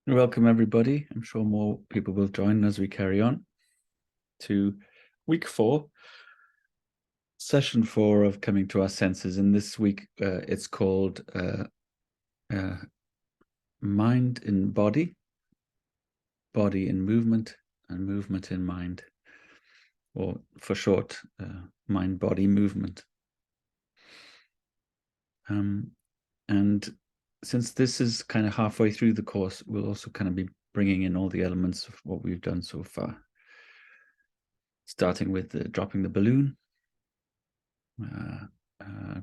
Welcome, everybody. I'm sure more people will join as we carry on to week 4, session 4 of Coming to Our Senses. And this week it's called Mind in Body, Body in Movement, and Movement in Mind, or for short, Mind-Body Movement. And since this is kind of halfway through the course, we'll also kind of be bringing in all the elements of what we've done so far. Starting with dropping the balloon,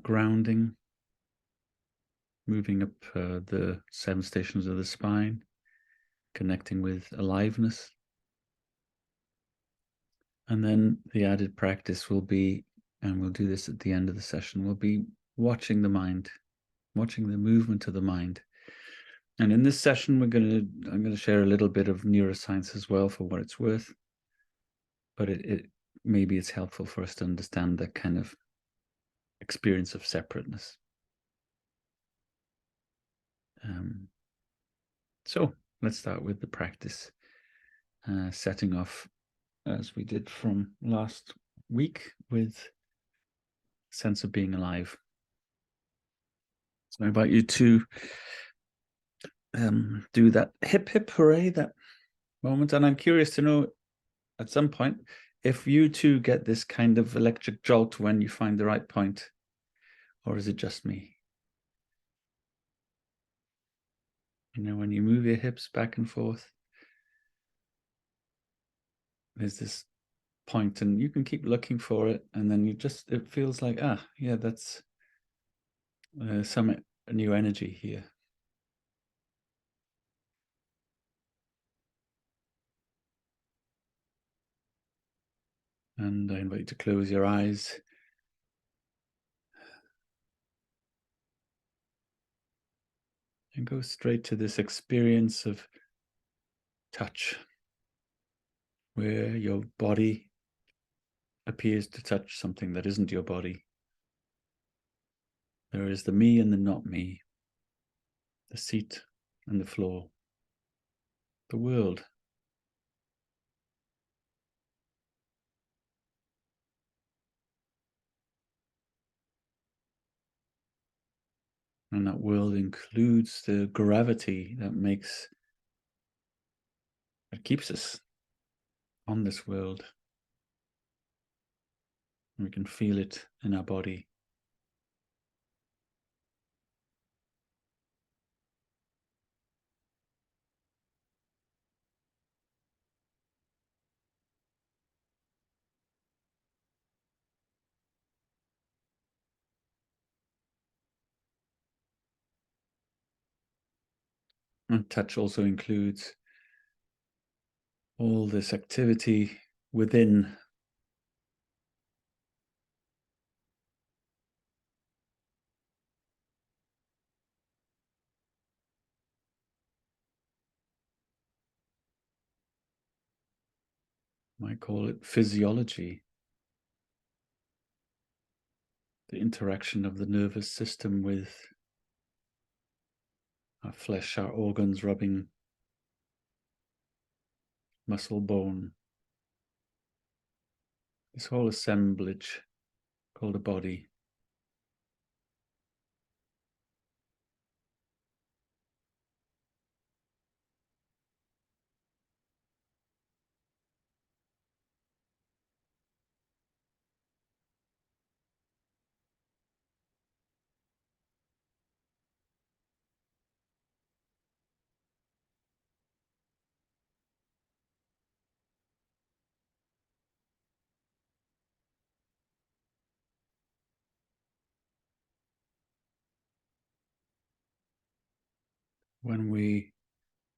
grounding, moving up the 7 stations of the spine, connecting with aliveness. And then the added practice will be, and we'll do this at the end of the session, will be watching the mind, watching the movement of the mind. And in this session, I'm going to share a little bit of neuroscience as well for what it's worth. But maybe it's helpful for us to understand that kind of experience of separateness. So let's start with the practice, setting off as we did from last week with sense of being alive. So I invite you to do that hip hip hooray, that moment. And I'm curious to know at some point if you too get this kind of electric jolt when you find the right point, or is it just me? You know, when you move your hips back and forth, there's this point, and you can keep looking for it, and then it feels like, yeah, that's some new energy here. And I invite you to close your eyes. And go straight to this experience of touch, where your body appears to touch something that isn't your body. There is the me and the not me, the seat and the floor, the world. And that world includes the gravity that keeps us on this world. And we can feel it in our body. And touch also includes all this activity within. I might call it physiology. The interaction of the nervous system with our flesh, our organs rubbing muscle, bone. This whole assemblage called a body. When we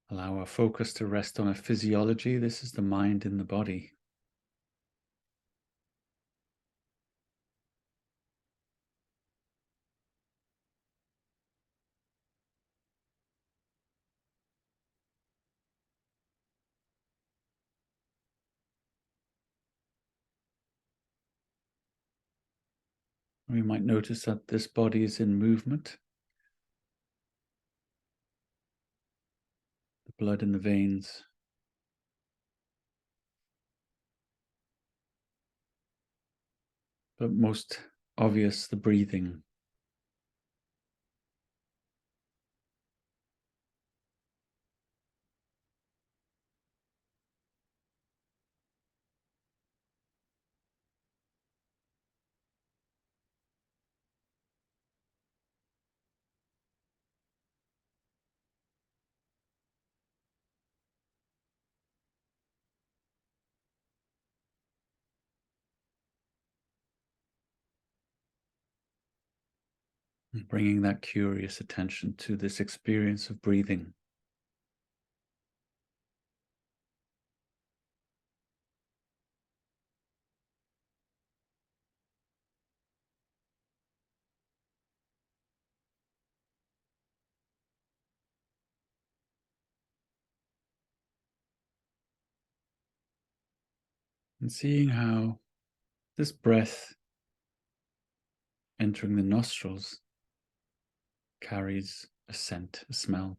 allow our focus to rest on a physiology, this is the mind in the body. We might notice that this body is in movement. The blood in the veins. But most obvious, the breathing. And bringing that curious attention to this experience of breathing. And seeing how this breath entering the nostrils carries a scent, a smell.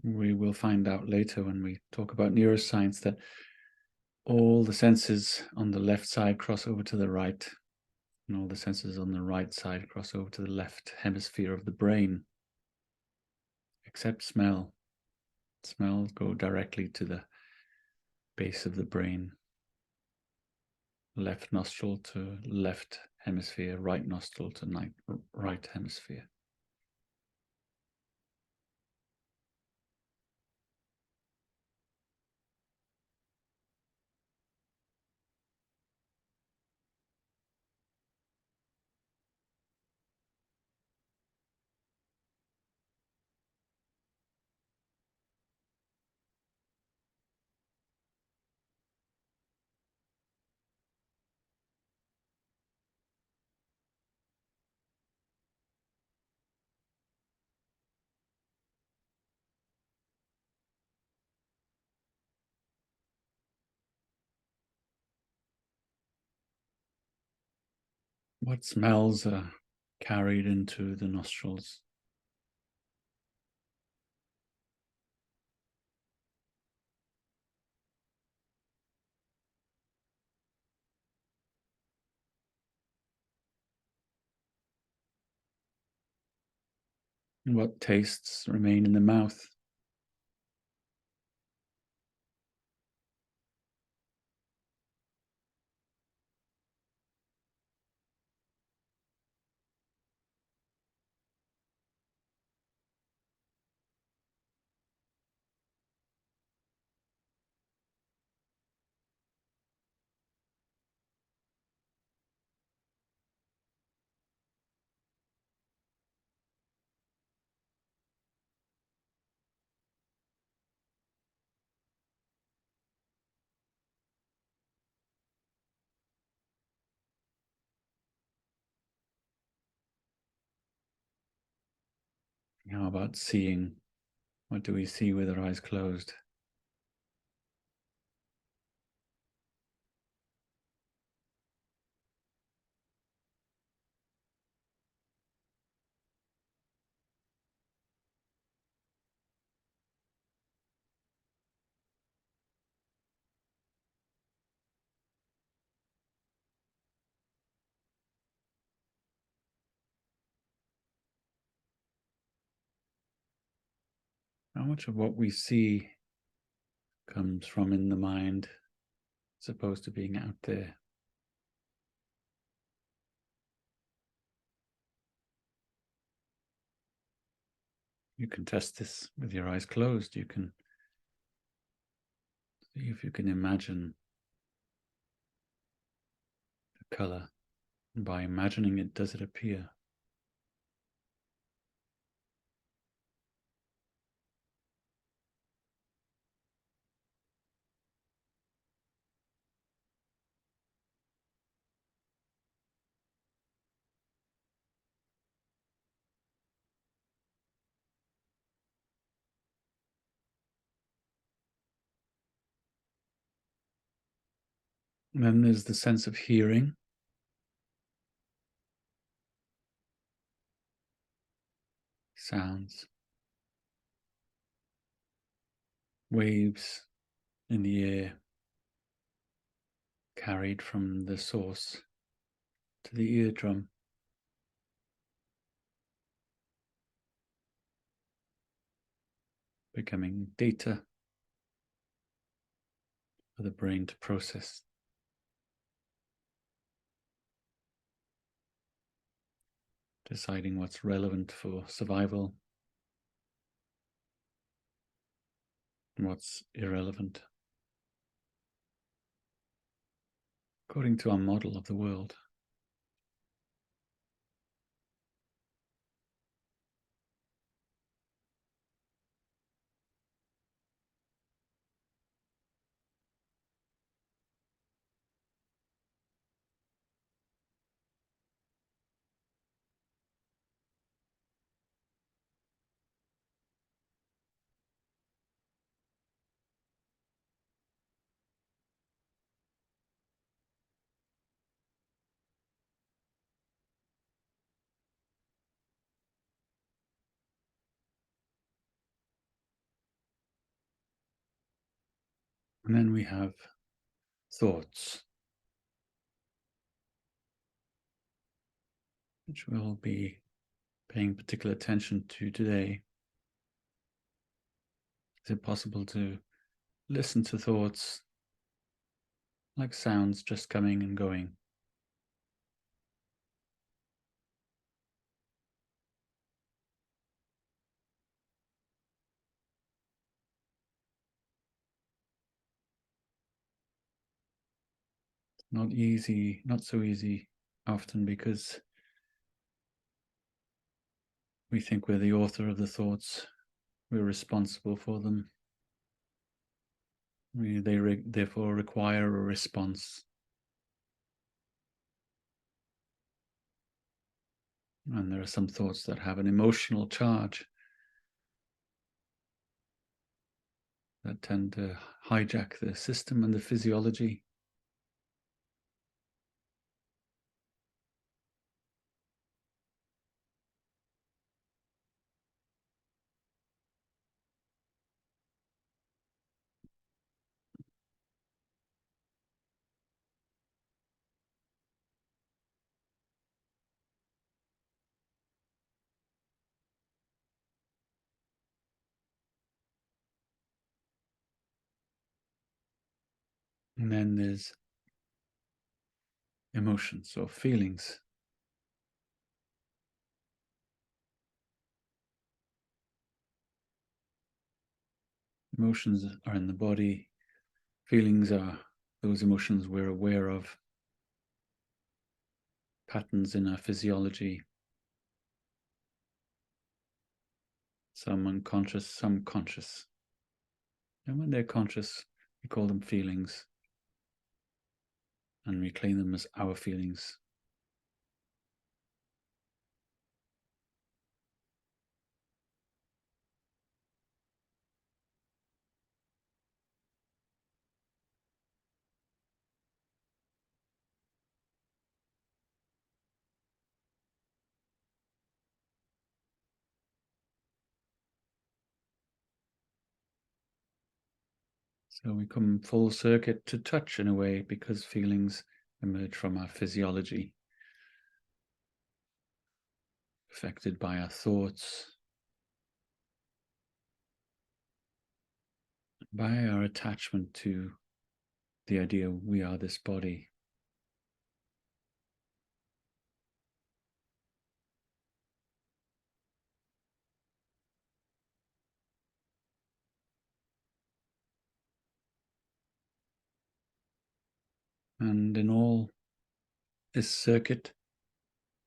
We will find out later when we talk about neuroscience that all the senses on the left side cross over to the right, and all the senses on the right side cross over to the left hemisphere of the brain, except smell. Smells go directly to the base of the brain. Left nostril to left hemisphere, right nostril to right hemisphere. What smells are carried into the nostrils? And what tastes remain in the mouth? How about seeing? What do we see with our eyes closed? How much of what we see comes from in the mind as opposed to being out there? You can test this with your eyes closed. You can see if you can imagine the color. And by imagining it, does it appear? And then there's the sense of hearing. Sounds. Waves in the air carried from the source to the eardrum. Becoming data for the brain to process. Deciding what's relevant for survival and what's irrelevant, according to our model of the world. And then we have thoughts, which we'll be paying particular attention to today. Is it possible to listen to thoughts like sounds just coming and going? Not easy, not so easy often, because we think we're the author of the thoughts, we're responsible for them. They therefore require a response. And there are some thoughts that have an emotional charge that tend to hijack the system and the physiology. And then there's emotions or feelings. Emotions are in the body. Feelings are those emotions we're aware of, patterns in our physiology, some unconscious, some conscious. And when they're conscious, we call them feelings, and we claim them as our feelings. So we come full circuit to touch in a way, because feelings emerge from our physiology, affected by our thoughts, by our attachment to the idea we are this body. And in all this circuit,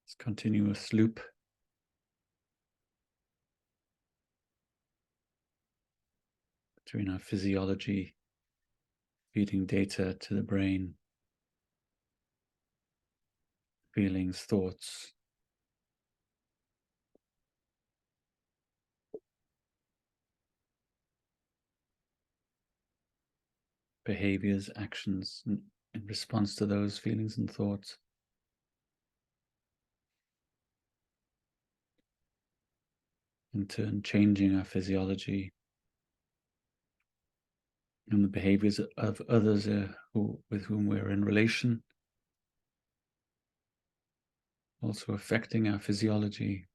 this continuous loop, between our physiology feeding data to the brain, feelings, thoughts, behaviors, actions, in response to those feelings and thoughts. In turn, changing our physiology and the behaviors of others with whom we're in relation, also affecting our physiology.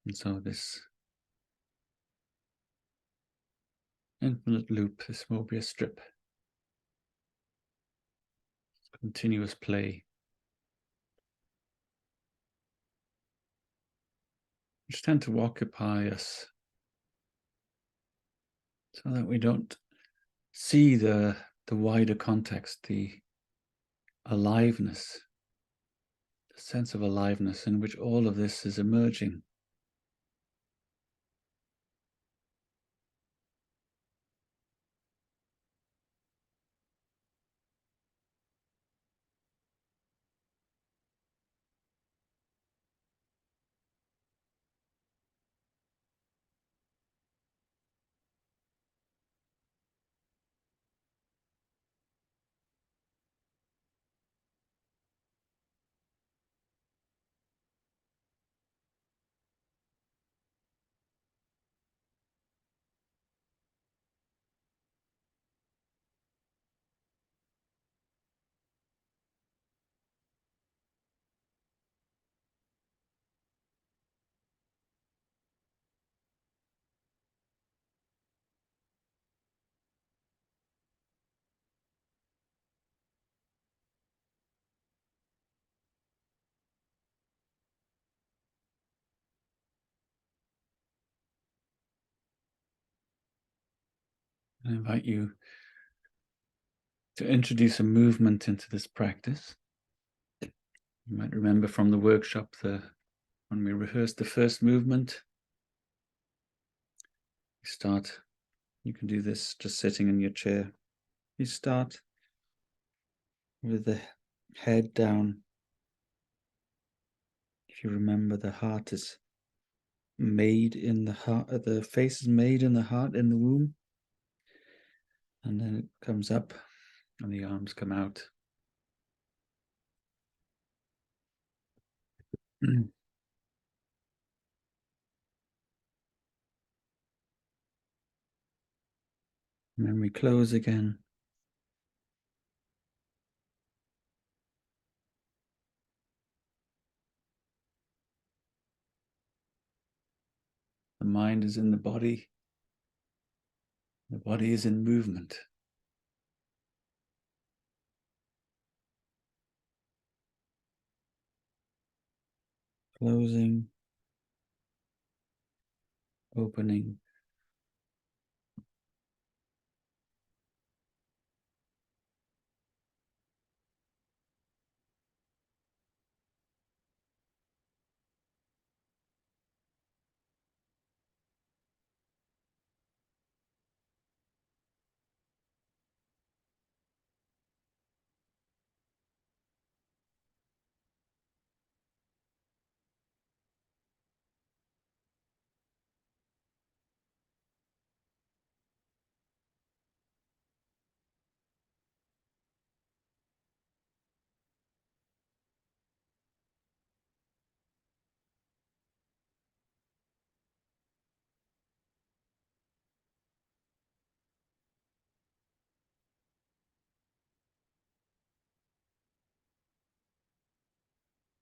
And so this infinite loop, this Mobius strip, continuous play, which tend to occupy us so that we don't see the wider context, the aliveness, the sense of aliveness in which all of this is emerging. I invite you to introduce a movement into this practice. You might remember from the workshop when we rehearsed the first movement, you can do this just sitting in your chair. You start with the head down. If you remember, the heart is made in the heart, the face is made in the heart, in the womb. And then it comes up and the arms come out. And then we close again. The mind is in the body. The body is in movement. Closing, opening.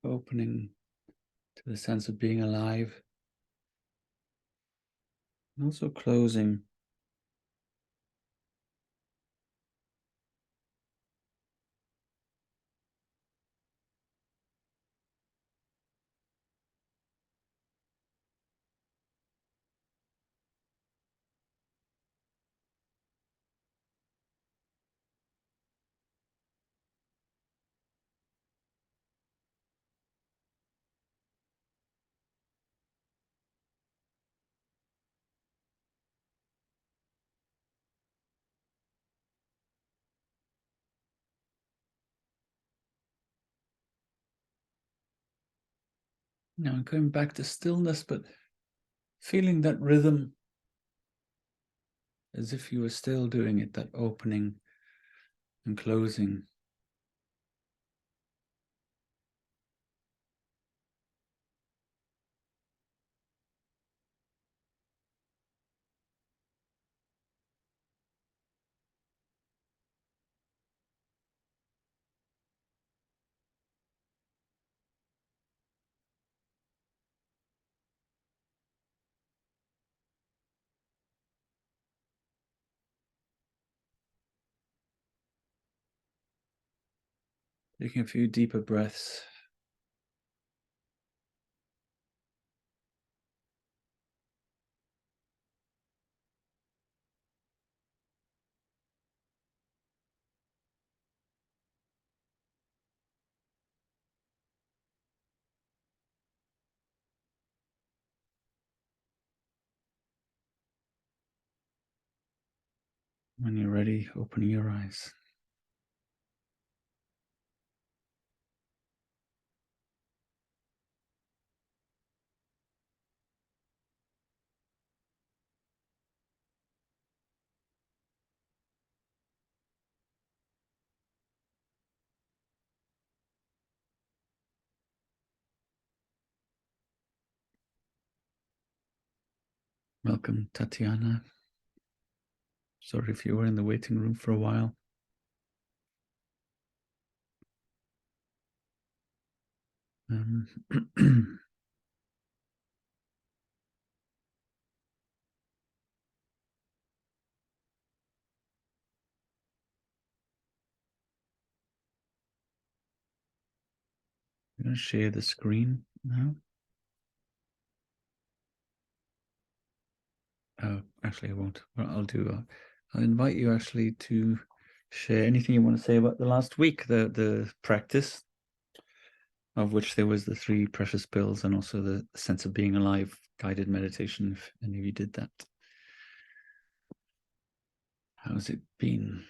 Opening to the sense of being alive. And also closing. Now going back to stillness, but feeling that rhythm as if you were still doing it, that opening and closing. Taking a few deeper breaths. When you're ready, opening your eyes. Welcome, Tatiana. Sorry if you were in the waiting room for a while. I'm going to share the screen now. Oh, actually, I won't. What I'll do, I'll invite you actually to share anything you want to say about the last week, the practice, of which there was the 3 precious pills and also the sense of being alive guided meditation, if any of you did that. How's it been?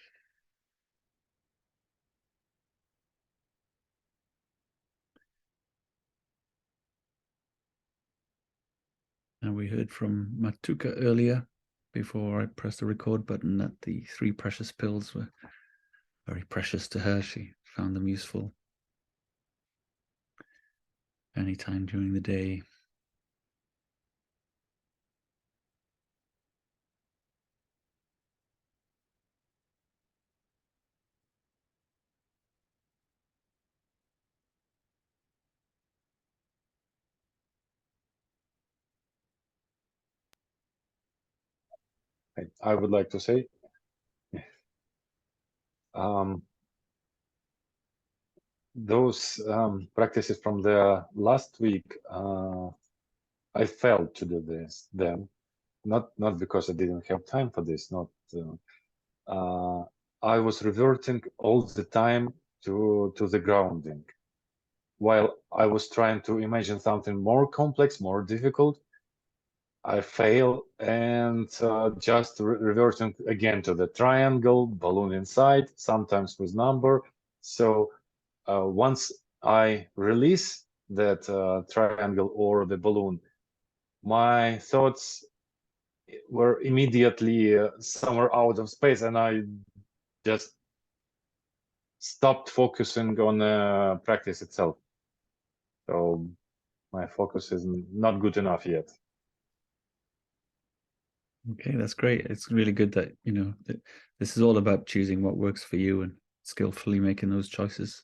And we heard from Matuka earlier, before I pressed the record button, that the 3 precious pills were very precious to her. She found them useful anytime during the day. I would like to say, those practices from the last week, I failed to do them, not because I didn't have time for this, not. I was reverting all the time to the grounding, while I was trying to imagine something more complex, more difficult. I fail and just reverting again to the triangle, balloon inside, sometimes with number. So once I release that triangle or the balloon, my thoughts were immediately somewhere out of space, and I just stopped focusing on the practice itself. So my focus is not good enough yet. Okay, that's great. It's really good that, you know, that this is all about choosing what works for you and skillfully making those choices.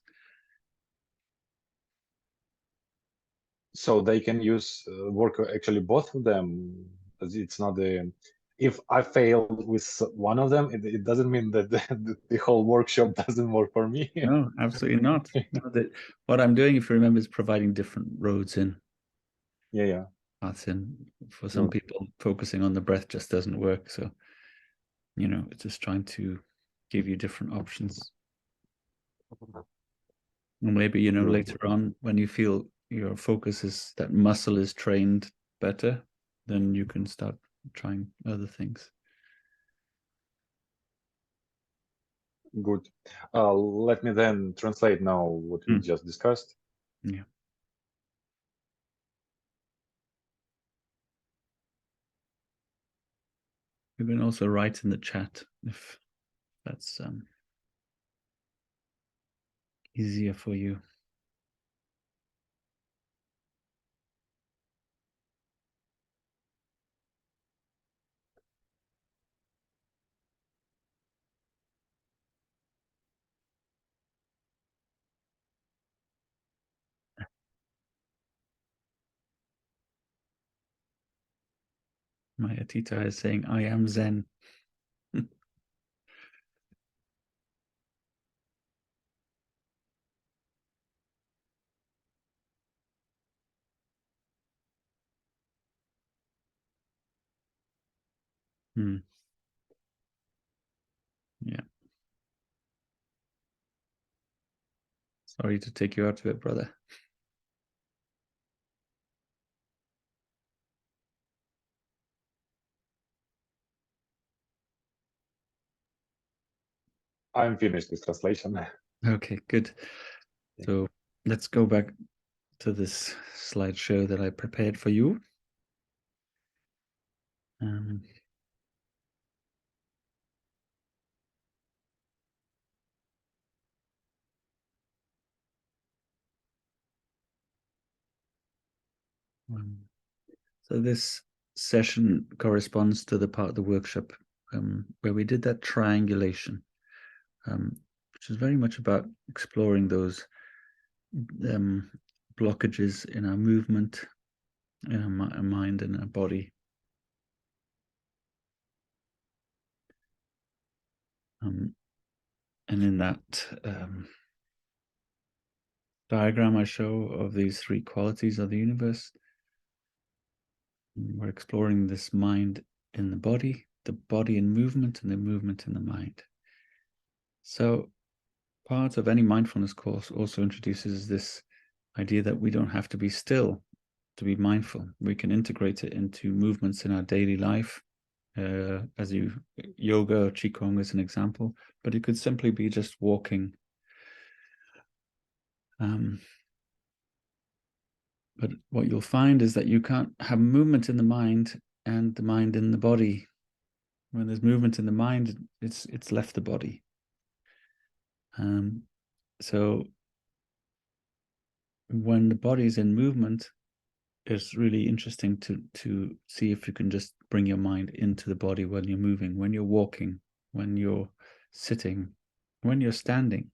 So they can use work actually both of them. It's not the, if I fail with one of them, it doesn't mean that the whole workshop doesn't work for me. No, absolutely not. No, what I'm doing, if you remember, is providing different roads in. Yeah. Paths in. For some people, focusing on the breath just doesn't work. So, you know, it's just trying to give you different options. And maybe, you know, later on, when you feel your focus is, that muscle is trained better, then you can start trying other things. Good. Let me then translate now what we just discussed. Yeah. You can also write in the chat if that's easier for you. Maya Tita is saying, I am Zen. Yeah. Sorry to take you out of it, brother. I'm finished this translation. Okay, good. So let's go back to this slideshow that I prepared for you. So this session corresponds to the part of the workshop where we did that triangulation, which is very much about exploring those blockages in our movement, in our mind and our body. And in that diagram I show of these three qualities of the universe, we're exploring this mind in the body in movement, and the movement in the mind. So part of any mindfulness course also introduces this idea that we don't have to be still to be mindful. We can integrate it into movements in our daily life, yoga or qigong as an example, but it could simply be just walking. But what you'll find is that you can't have movement in the mind and the mind in the body. When there's movement in the mind, it's left the body. So when the body's in movement, it's really interesting to see if you can just bring your mind into the body when you're moving, when you're walking, when you're sitting, when you're standing,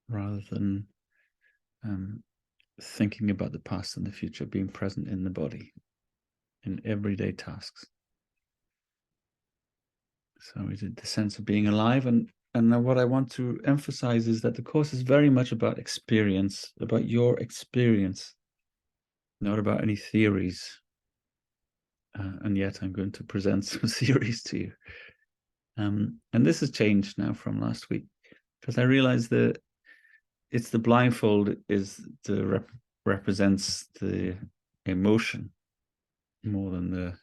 rather than thinking about the past and the future, being present in the body in everyday tasks. So we did the sense of being alive, and what I want to emphasize is that the course is very much about experience, about your experience, not about any theories. And yet I'm going to present some theories to you. And this has changed now from last week, because I realized that it's the blindfold represents the emotion more than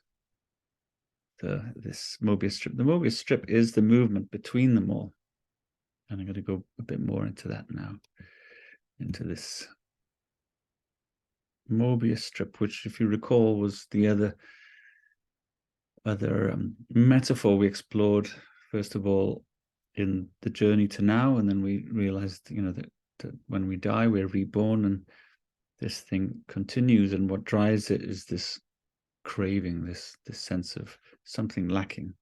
this Mobius strip. The Mobius strip is the movement between them all. And I'm going to go a bit more into that now, into this Mobius strip, which, if you recall, was the other metaphor we explored, first of all, in the journey to now, and then we realized, that when we die, we're reborn, and this thing continues, and what drives it is this craving, this sense of something lacking.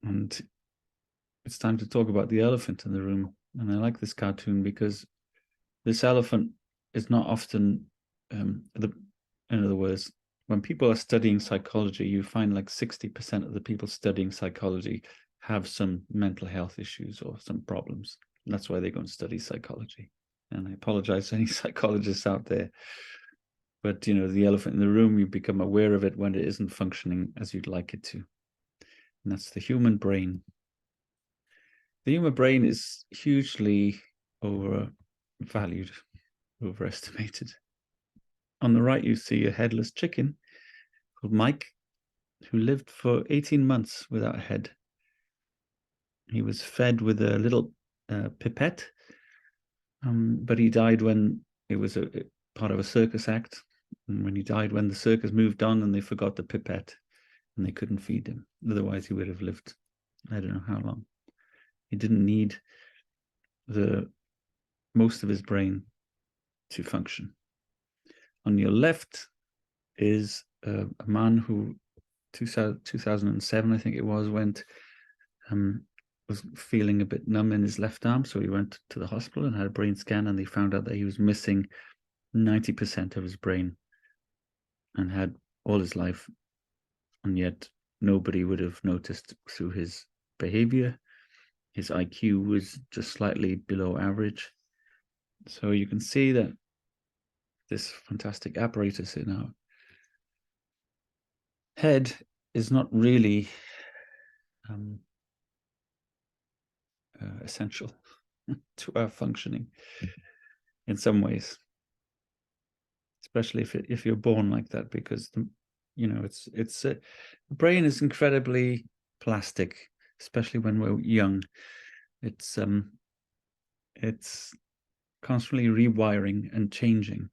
And it's time to talk about the elephant in the room. And I like this cartoon because this elephant is not often, in other words, when people are studying psychology, you find like 60% of the people studying psychology have some mental health issues or some problems. And that's why they go and study psychology. And I apologize to any psychologists out there. But, the elephant in the room, you become aware of it when it isn't functioning as you'd like it to. And that's the human brain. The human brain is hugely overvalued, overestimated. On the right, you see a headless chicken called Mike, who lived for 18 months without a head. He was fed with a little pipette, but he died when it was a part of a circus act. And when he died, when the circus moved on and they forgot the pipette and they couldn't feed him. Otherwise, he would have lived, I don't know how long. He didn't need most of his brain to function. On your left is a man who 2007, I think it was, was feeling a bit numb in his left arm. So he went to the hospital and had a brain scan, and they found out that he was missing 90% of his brain and had all his life. And yet nobody would have noticed through his behavior. His IQ was just slightly below average. So you can see that this fantastic apparatus in our head is not really essential to our functioning in some ways, especially if you're born like that, because the brain is incredibly plastic, especially when we're young. It's constantly rewiring and changing.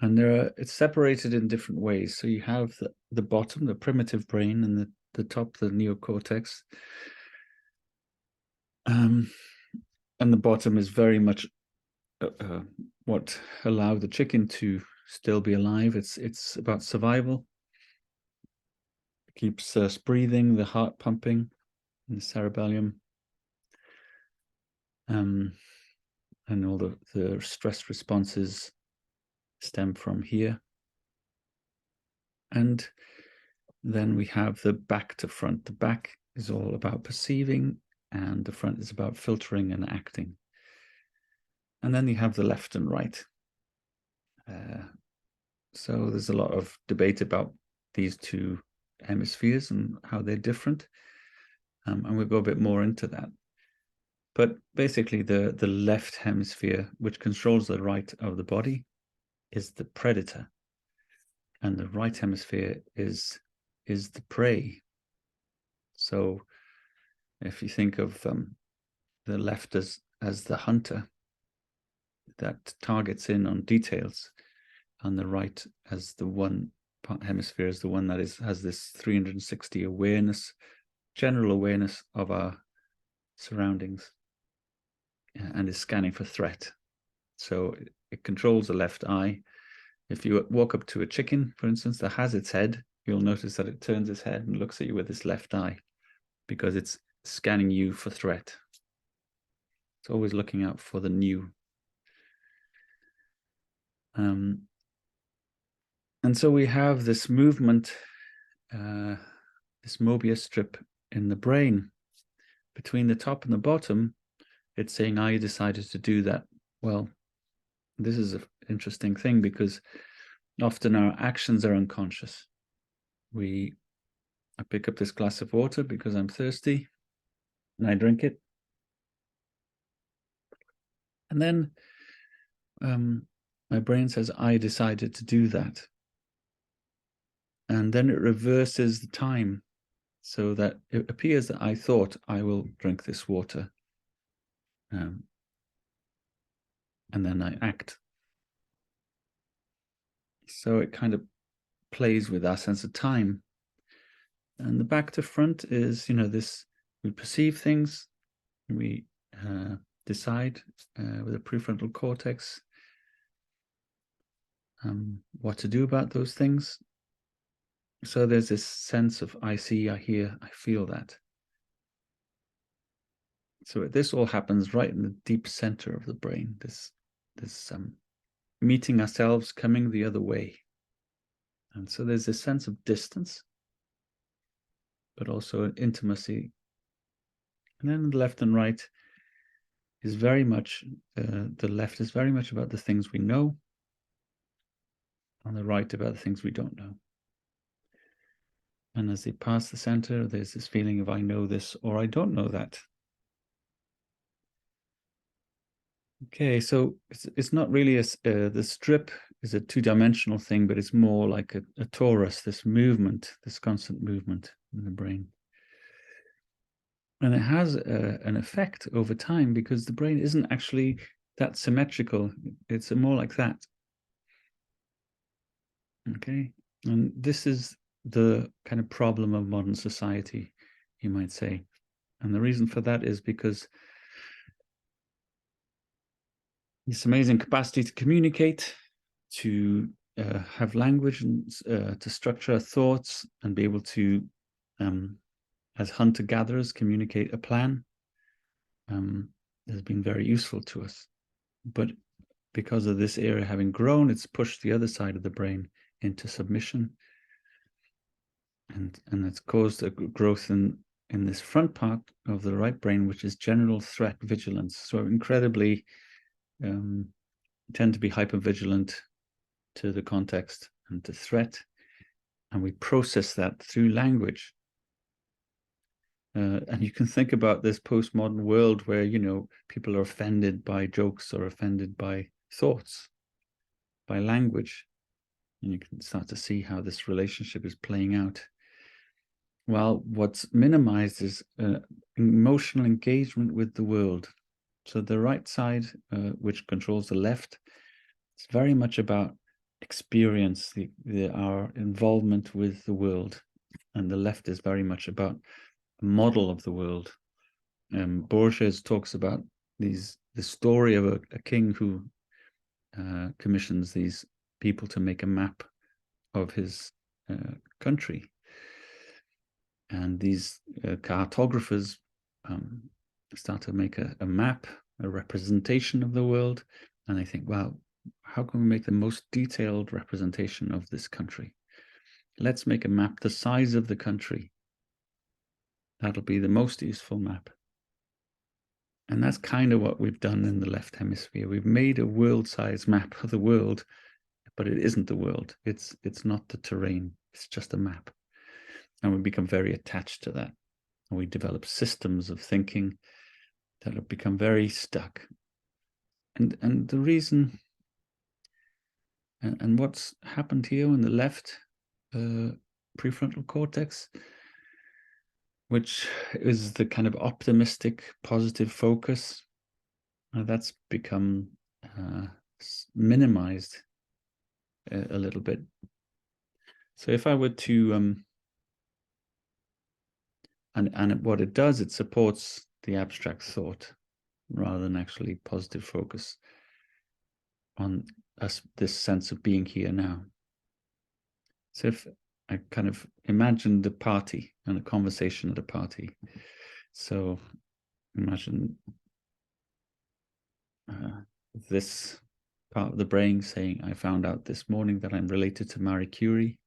And it's separated in different ways. So you have the bottom, the primitive brain, and the top, the neocortex. And the bottom is very much what allowed the chicken to still be alive. It's about survival. It keeps us breathing, the heart pumping in the cerebellum. And all the stress responses stem from here. And then we have the back to front. The back is all about perceiving, and the front is about filtering and acting. And then you have the left and right. So there's a lot of debate about these two hemispheres and how they're different. And we'll go a bit more into that. But basically, the left hemisphere, which controls the right of the body, is the predator. And the right hemisphere is the prey. So if you think of the left as the hunter that targets in on details, and the right as the one hemisphere is the one that has this 360 awareness, general awareness of our surroundings, and is scanning for threat. So it controls the left eye. If you walk up to a chicken, for instance, that has its head, you'll notice that it turns its head and looks at you with its left eye, because it's scanning you for threat. It's always looking out for the new. And so we have this movement, this Mobius strip in the brain. Between the top and the bottom, it's saying, I decided to do that. Well, this is an interesting thing, because often our actions are unconscious. I pick up this glass of water because I'm thirsty, and I drink it. And then my brain says, I decided to do that. And then it reverses the time, so that it appears that I thought, I will drink this water. And then I act. So it kind of plays with our sense of time. And the back to front is, this, we perceive things, we decide with the prefrontal cortex what to do about those things. So there's this sense of I see, I hear, I feel that. So this all happens right in the deep center of the brain, this meeting ourselves, coming the other way. And so there's this sense of distance, but also intimacy. And then the left and right is very much, the left is very much about the things we know, and the right about the things we don't know. And as they pass the center, there's this feeling of I know this or I don't know that. Okay, so it's not really the strip is a two-dimensional thing, but it's more like a torus, this movement, this constant movement in the brain. And it has an effect over time, because the brain isn't actually that symmetrical. It's more like that. Okay, and this is the kind of problem of modern society, you might say. And the reason for that is because this amazing capacity to communicate, to have language, and to structure thoughts and be able to, as hunter-gatherers, communicate a plan, has been very useful to us. But because of this area having grown, it's pushed the other side of the brain into submission. And it's caused a growth in this front part of the right brain, which is general threat vigilance. So incredibly tend to be hypervigilant to the context and to threat, and we process that through language. And you can think about this postmodern world where, you know, people are offended by jokes or offended by thoughts, by language, and you can start to see how this relationship is playing out. Well, what's minimized is emotional engagement with the world. So the right side, which controls the left, it's very much about experience, our involvement with the world. And the left is very much about a model of the world. Borges talks about the story of a king who commissions these people to make a map of his country. And these cartographers start to make a map, a representation of the world. And they think, wow, how can we make the most detailed representation of this country? Let's make a map the size of the country. That'll be the most useful map. And that's kind of what we've done in the left hemisphere. We've made a world-size map of the world, but it isn't the world. It's not the terrain. It's just a map. And we become very attached to that. And we develop systems of thinking that have become very stuck. And the reason, and what's happened here in the left prefrontal cortex, which is the kind of optimistic, positive focus, that's become minimized a little bit. So if I were to, and what it does, it supports the abstract thought rather than actually positive focus on us, this sense of being here now. So if I kind of imagined a party and a conversation at a party. So imagine this part of the brain saying, I found out this morning that I'm related to Marie Curie.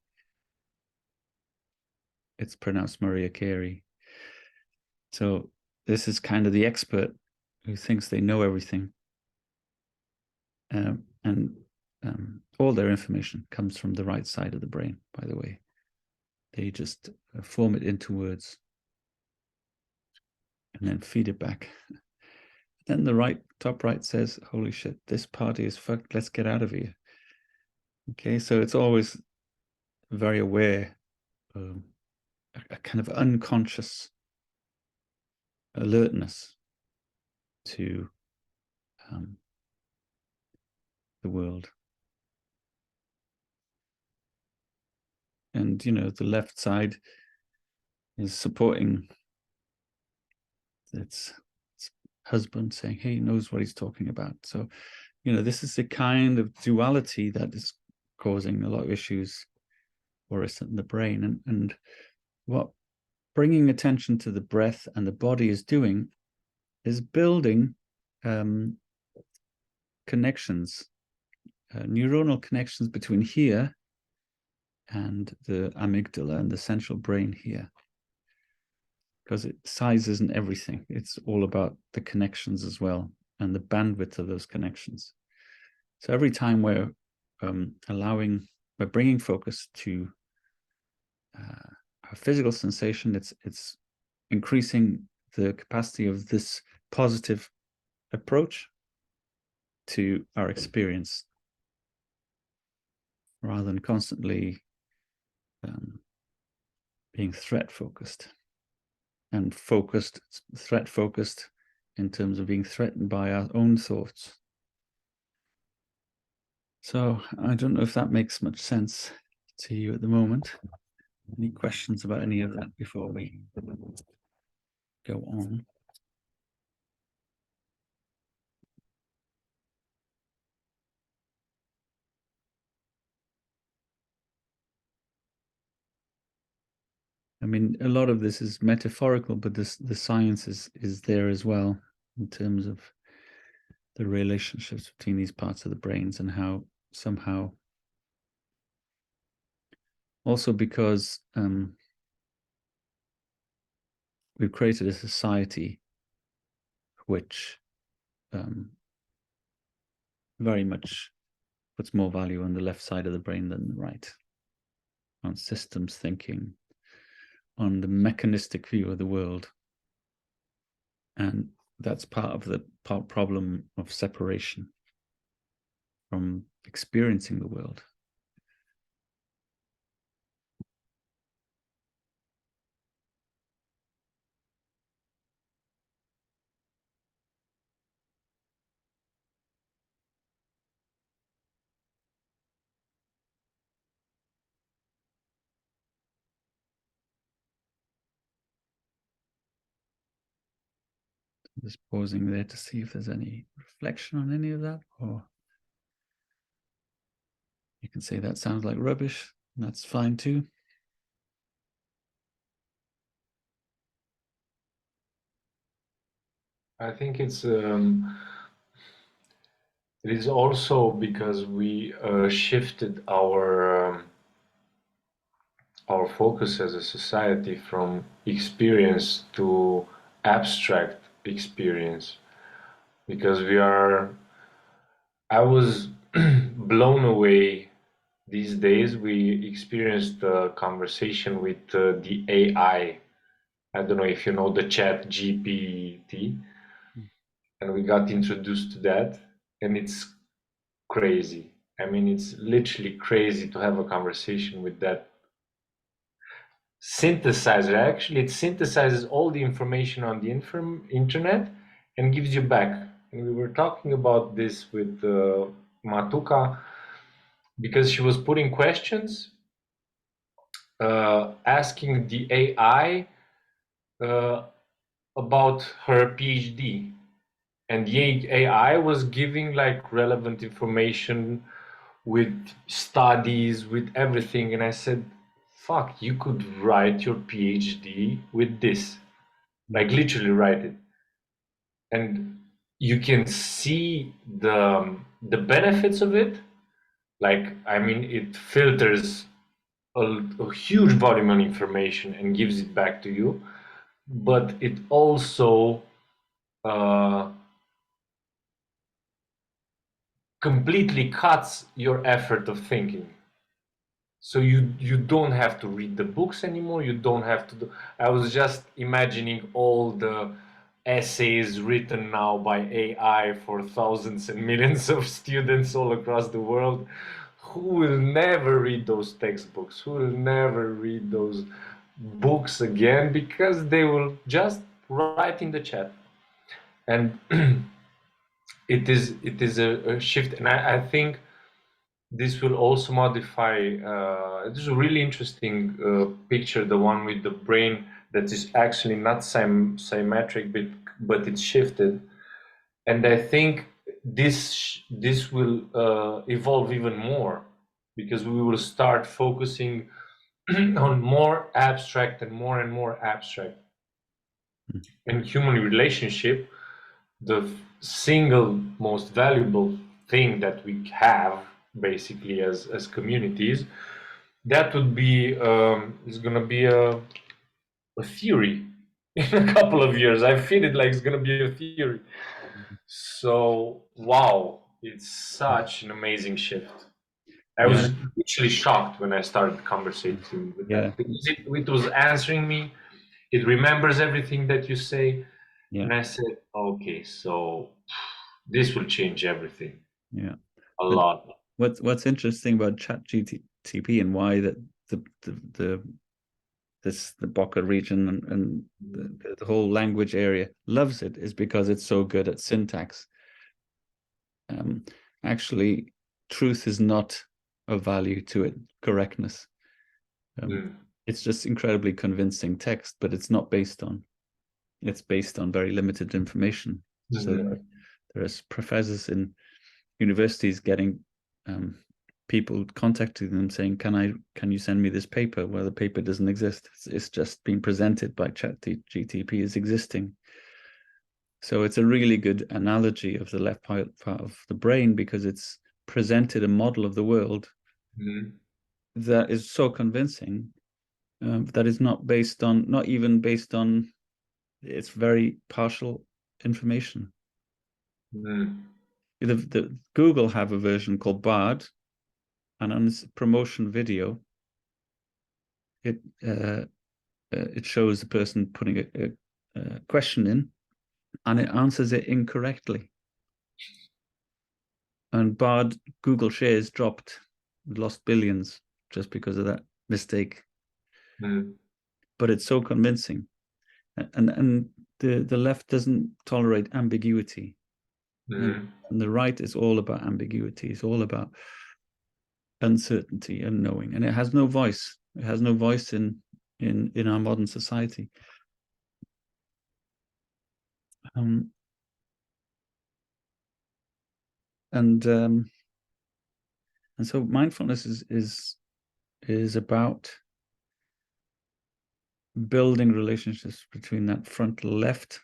It's pronounced Maria Carey. So this is kind of the expert who thinks they know everything. And all their information comes from the right side of the brain, by the way. They just form it into words and then feed it back. Then the top right says, holy shit, this party is fucked, let's get out of here. Okay, so it's always very aware, a kind of unconscious alertness to the world. And, you know, the left side is supporting its husband, saying, hey, he knows what he's talking about. So, you know, this is the kind of duality that is causing a lot of issues for us in the brain. And what bringing attention to the breath and the body is doing is building connections, neuronal connections between here and the amygdala and the central brain here. Because size isn't everything. It's all about the connections as well and the bandwidth of those connections. So every time we're bringing focus to our physical sensation, it's increasing the capacity of this positive approach to our experience, rather than constantly being threat focused and threat focused in terms of being threatened by our own thoughts. So I don't know if that makes much sense. to you at the moment. Any questions about any of that before we go on? I mean, a lot of this is metaphorical, but the science is there as well in terms of the relationships between these parts of the brains and how somehow also because we've created a society which very much puts more value on the left side of the brain than the right, on systems thinking, on the mechanistic view of the world. And that's part of the problem of separation from experiencing the world. Just pausing there to see if there's any reflection on any of that, or you can say that sounds like rubbish, and that's fine too. I think it is also because we shifted our focus as a society from experience to abstract experience, because I was blown away these days. We experienced a conversation with the AI. I don't know if you know the Chat GPT, and we got introduced to that, and it's crazy. I mean, it's literally crazy to have a conversation with that synthesizer. Actually, it synthesizes all the information on the internet and gives you back. And we were talking about this with Matuka, because she was putting questions, asking the AI about her PhD, and the AI was giving like relevant information with studies, with everything. And I said, fuck, you could write your PhD with this, like literally write it. And you can see the benefits of it. Like, I mean, it filters a huge volume of information and gives it back to you, but it also completely cuts your effort of thinking. So you don't have to read the books anymore. You don't have to do. I was just imagining all the essays written now by AI for thousands and millions of students all across the world, who will never read those textbooks, who will never read those books again, because they will just write in the chat. And it is a shift. And I think this will also modify. This is a really interesting picture, the one with the brain that is actually not symmetric, but it's shifted. And I think this will evolve even more, because we will start focusing on more abstract and more abstract. And human relationship, the single most valuable thing that we have basically as communities, that would be is going to be a theory in a couple of years. I feel it like it's going to be a theory. So wow, it's such an amazing shift. I was literally shocked when I started conversating with that, because it was answering me. It remembers everything that you say. And I said, okay, so this will change everything. A lot. What's interesting about ChatGPT and why that the Boca region and the whole language area loves it is because it's so good at syntax. Actually, truth is not of value to it, correctness. It's just incredibly convincing text, but it's not based on, it's based on very limited information. So there's professors in universities getting people contacting them saying, can you send me this paper? Well, the paper doesn't exist. It's just been presented by ChatGPT as existing. So it's a really good analogy of the left part of the brain, because it's presented a model of the world that is so convincing that is not even based on, it's very partial information. The Google have a version called Bard, and on this promotion video, it shows the person putting a question in, and it answers it incorrectly. And Bard, Google shares dropped, lost billions just because of that mistake. But it's so convincing, and the left doesn't tolerate ambiguity, and the right is all about ambiguity. It's all about uncertainty, unknowing, and it has no voice. It has no voice in our modern society. And so mindfulness is about building relationships between that frontal left.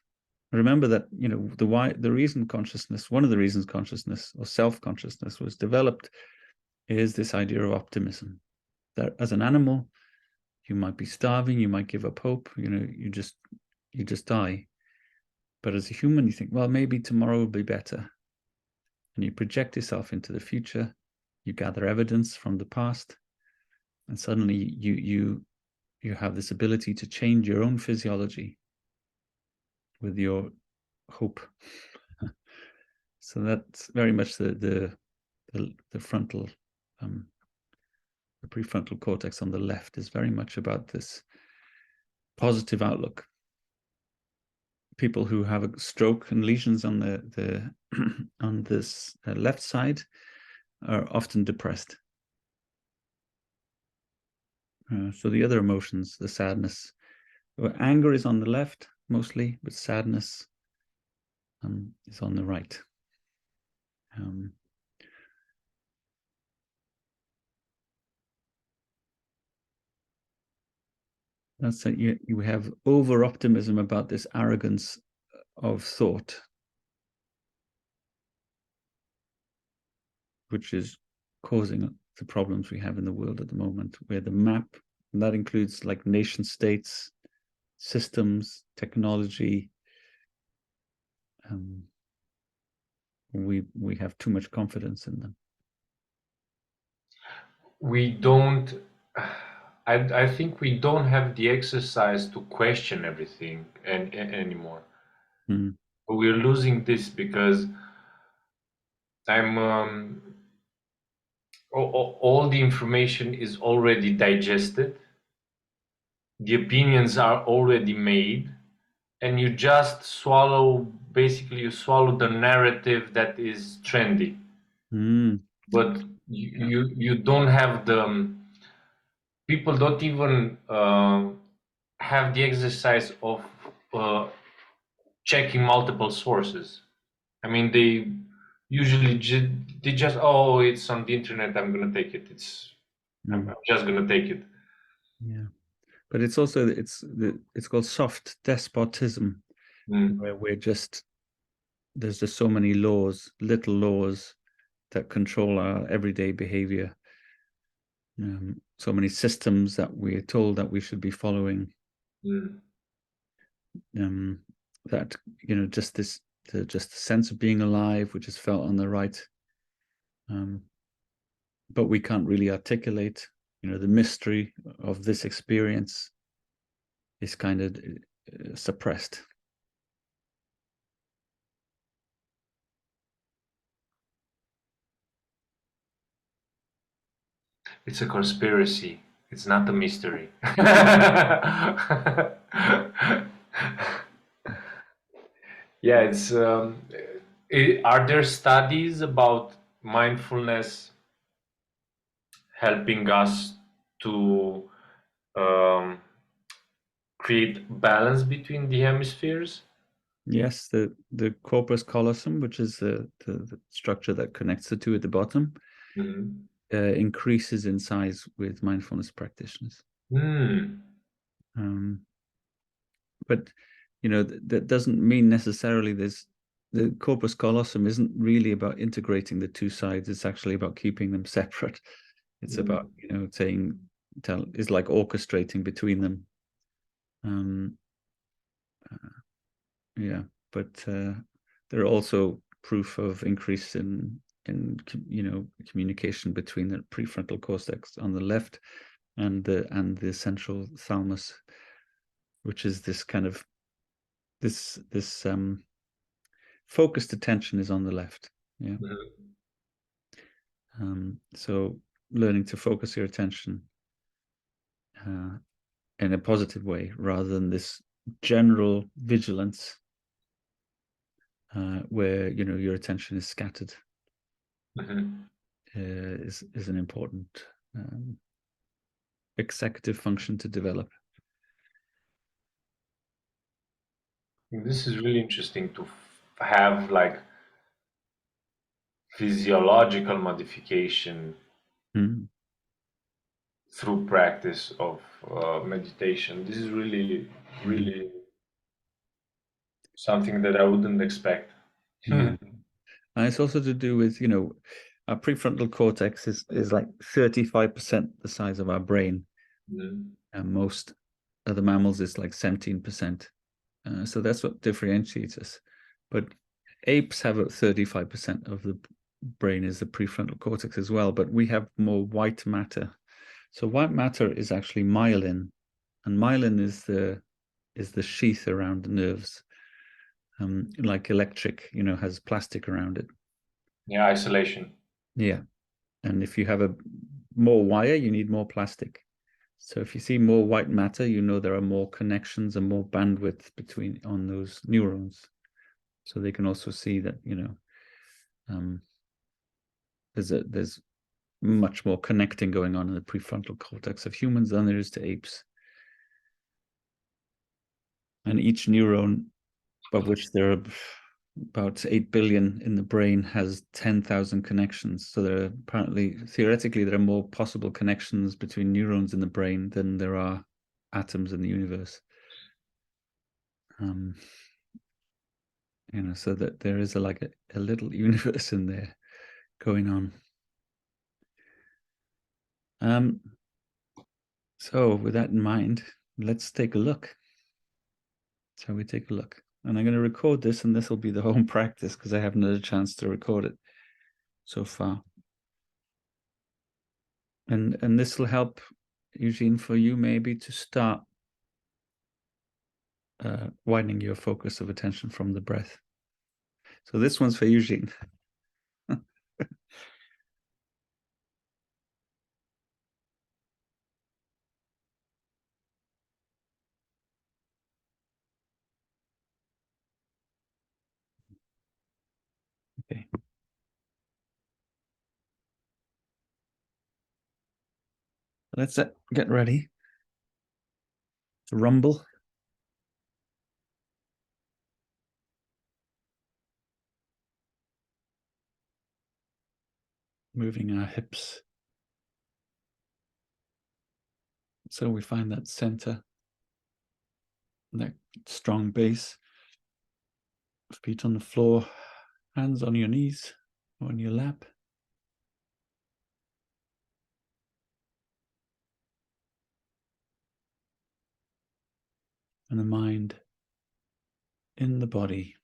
Remember that, you know, the reason consciousness, one of the reasons consciousness or self-consciousness was developed is this idea of optimism. That as an animal, you might be starving, you might give up hope, you know, you just die. But as a human, you think, well, maybe tomorrow will be better. And you project yourself into the future, you gather evidence from the past, and suddenly you have this ability to change your own physiology with your hope. So that's very much the frontal, the prefrontal cortex on the left is very much about this positive outlook. People who have a stroke and lesions on the on this left side are often depressed. So the other emotions, the sadness, anger is on the left mostly, but sadness is on the right. That's it. You have over optimism about this arrogance of thought, which is causing the problems we have in the world at the moment, where the map, and that includes like nation states, systems, technology, we have too much confidence in them. We don't, I think we don't have the exercise to question everything anymore. We're losing this because all the information is already digested, the opinions are already made, and you just swallow, basically you swallow the narrative that is trendy. But you don't have people don't even have the exercise of checking multiple sources. I mean, they usually just, oh, it's on the internet, I'm gonna take it. I'm just gonna take it. Yeah, but it's also it's called soft despotism, where there's just so many laws, little laws, that control our everyday behavior. So many systems that we're told that we should be following. That, you know, just the sense of being alive, which is felt on the right, but we can't really articulate. You know, the mystery of this experience is kind of suppressed. It's a conspiracy. It's not a mystery. Yeah, it's. Are there studies about mindfulness helping us to create balance between the hemispheres. Yes, the corpus callosum, which is the structure that connects the two at the bottom, Mhm. increases in size with mindfulness practitioners. But that doesn't mean necessarily the corpus callosum isn't really about integrating the two sides. It's actually about keeping them separate. It's about saying it's like orchestrating between them. Yeah, but there are also proof of increase in communication between the prefrontal cortex on the left and the central thalamus, which is this kind of this focused attention is on the left. Yeah. So learning to focus your attention in a positive way rather than this general vigilance where your attention is scattered is an important executive function to develop. This is really interesting to have like physiological modification through practice of meditation. This is really, really something that I wouldn't expect. Yeah. And it's also to do with, our prefrontal cortex is like 35% the size of our brain. And most other mammals is like 17%. So that's what differentiates us. But apes have 35% of the brain is the prefrontal cortex as well, but we have more white matter. So white matter is actually myelin, and myelin is the sheath around the nerves. Like electric, has plastic around it. Yeah, isolation. Yeah. And if you have more wire, you need more plastic. So if you see more white matter, there are more connections and more bandwidth on those neurons. So they can also see that, there's much more connecting going on in the prefrontal cortex of humans than there is to apes. And each neuron, of which there are about 8 billion in the brain, has 10,000 connections. So there are theoretically, there are more possible connections between neurons in the brain than there are atoms in the universe. So that there is a little universe in there going on. So with that in mind, let's take a look. Shall we take a look? And I'm going to record this, and this will be the home practice because I haven't had a chance to record it so far. And this will help, Eugene, for you maybe to start widening your focus of attention from the breath. So this one's for Eugene. Okay. Let's get ready to rumble. Moving our hips. So we find that center, that strong base. Feet on the floor, hands on your knees or on your lap. And the mind in the body.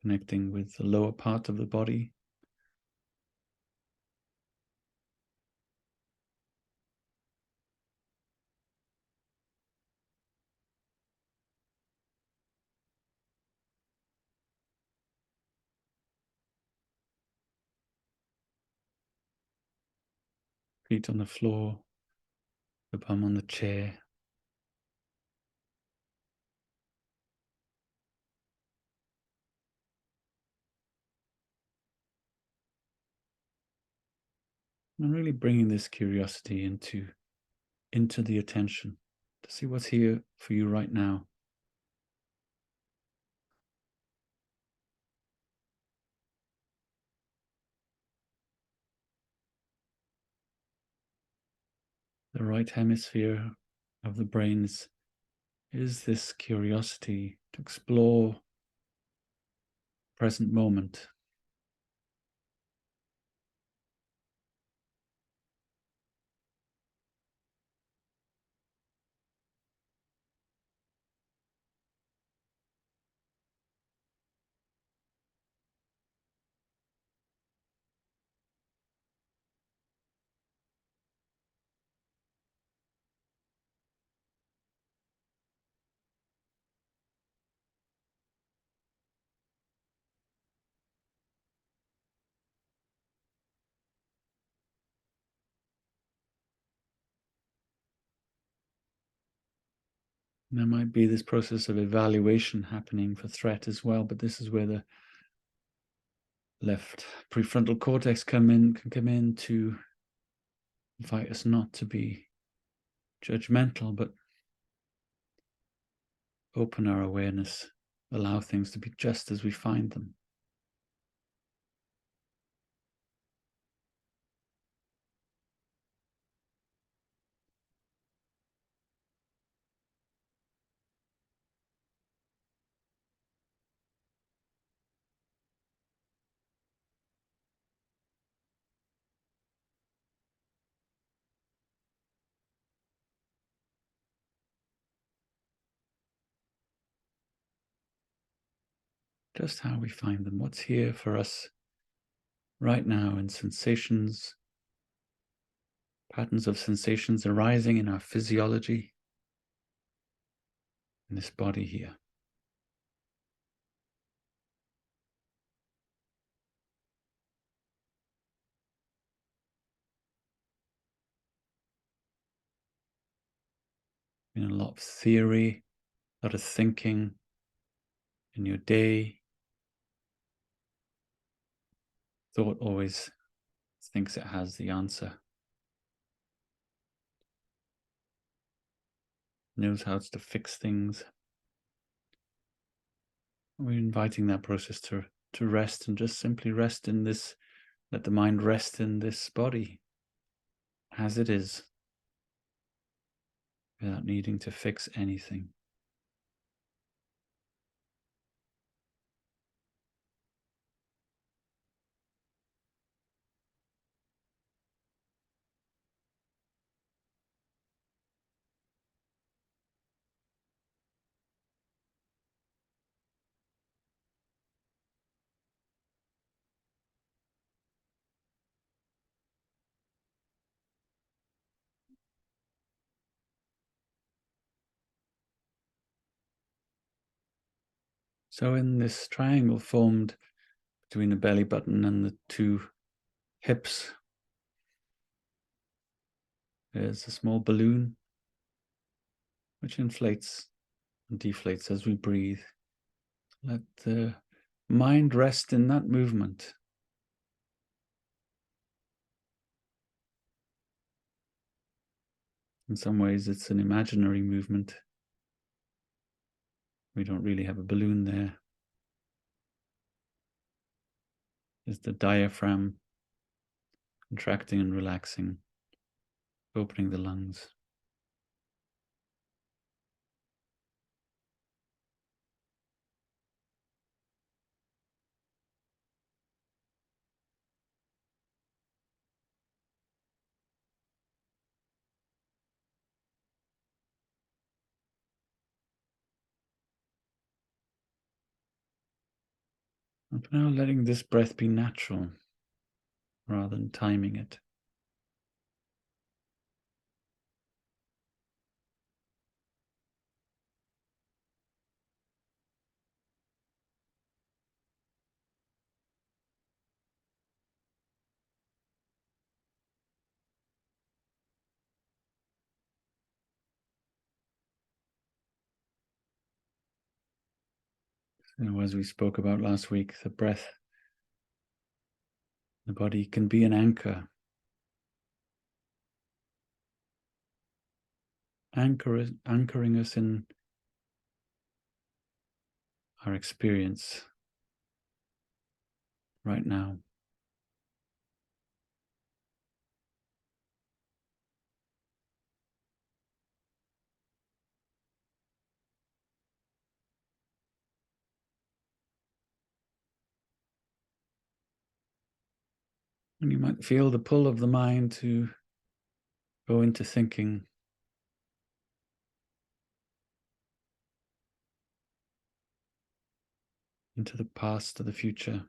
Connecting with the lower part of the body. Feet on the floor, the bum on the chair. And really bringing this curiosity into the attention to see what's here for you right now. The right hemisphere of the brain is this curiosity to explore present moment. There might be this process of evaluation happening for threat as well, but this is where the left prefrontal cortex can come in to invite us not to be judgmental, but open our awareness, allow things to be just as we find them. Just how we find them, what's here for us right now in sensations, patterns of sensations arising in our physiology, in this body here. In a lot of theory, a lot of thinking in your day. Thought always thinks it has the answer, knows how to fix things. We're inviting that process to rest and just simply rest in this, let the mind rest in this body as it is, without needing to fix anything. So in this triangle formed between the belly button and the two hips, there's a small balloon which inflates and deflates as we breathe. Let the mind rest in that movement. In some ways, it's an imaginary movement. We don't really have a balloon there. It's the diaphragm contracting and relaxing, opening the lungs. And for now, letting this breath be natural rather than timing it. As we spoke about last week, the breath, the body can be an anchor anchoring us in our experience right now. And you might feel the pull of the mind to go into thinking. Into the past, to the future.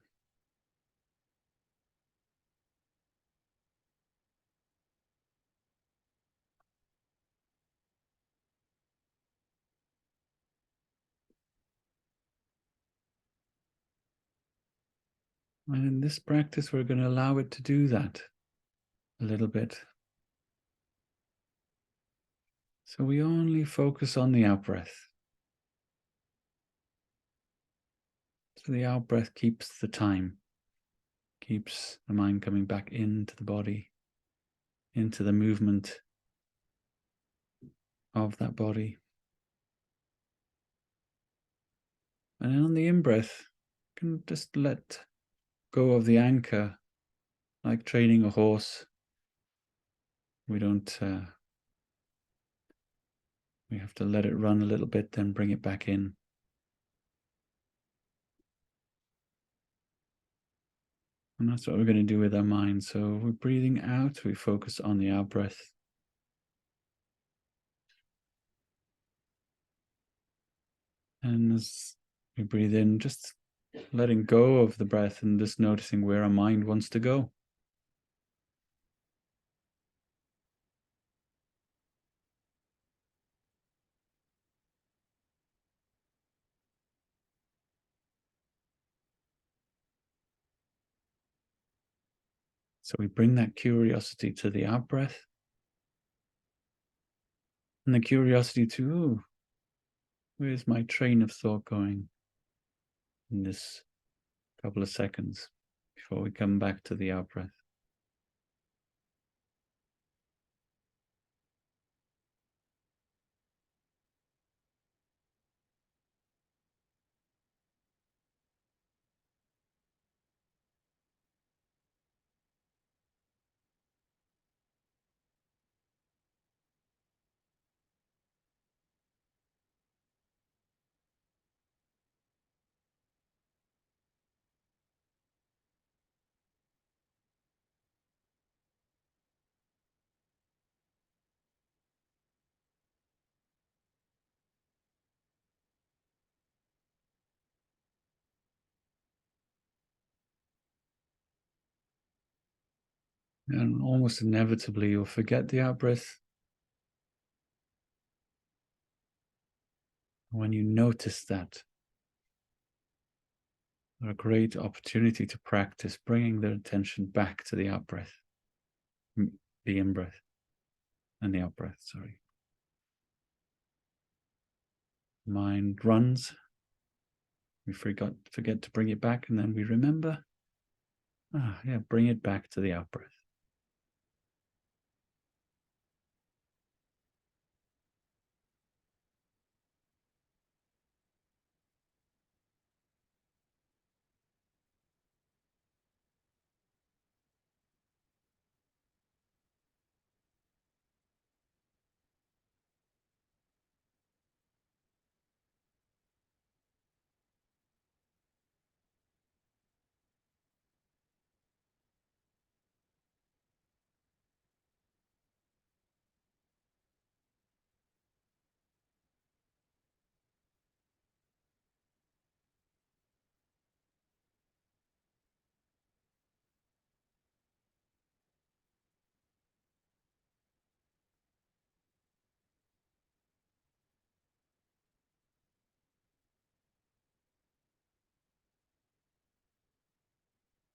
And in this practice, we're going to allow it to do that a little bit. So we only focus on the out-breath. So the out-breath keeps the time, keeps the mind coming back into the body, into the movement of that body. And then on the in-breath, you can just let go of the anchor, like training a horse. We don't, we have to let it run a little bit, then bring it back in. And that's what we're going to do with our mind. So we're breathing out, we focus on the out-breath. And as we breathe in, just letting go of the breath and just noticing where our mind wants to go. So we bring that curiosity to the out-breath. And the curiosity to, ooh, where's my train of thought going in this couple of seconds before we come back to the out-breath. And almost inevitably, you'll forget the out-breath. When you notice that, a great opportunity to practice bringing the attention back to the out-breath, the in-breath, and the out-breath, sorry. Mind runs, we forget to bring it back, and then we remember, bring it back to the out-breath.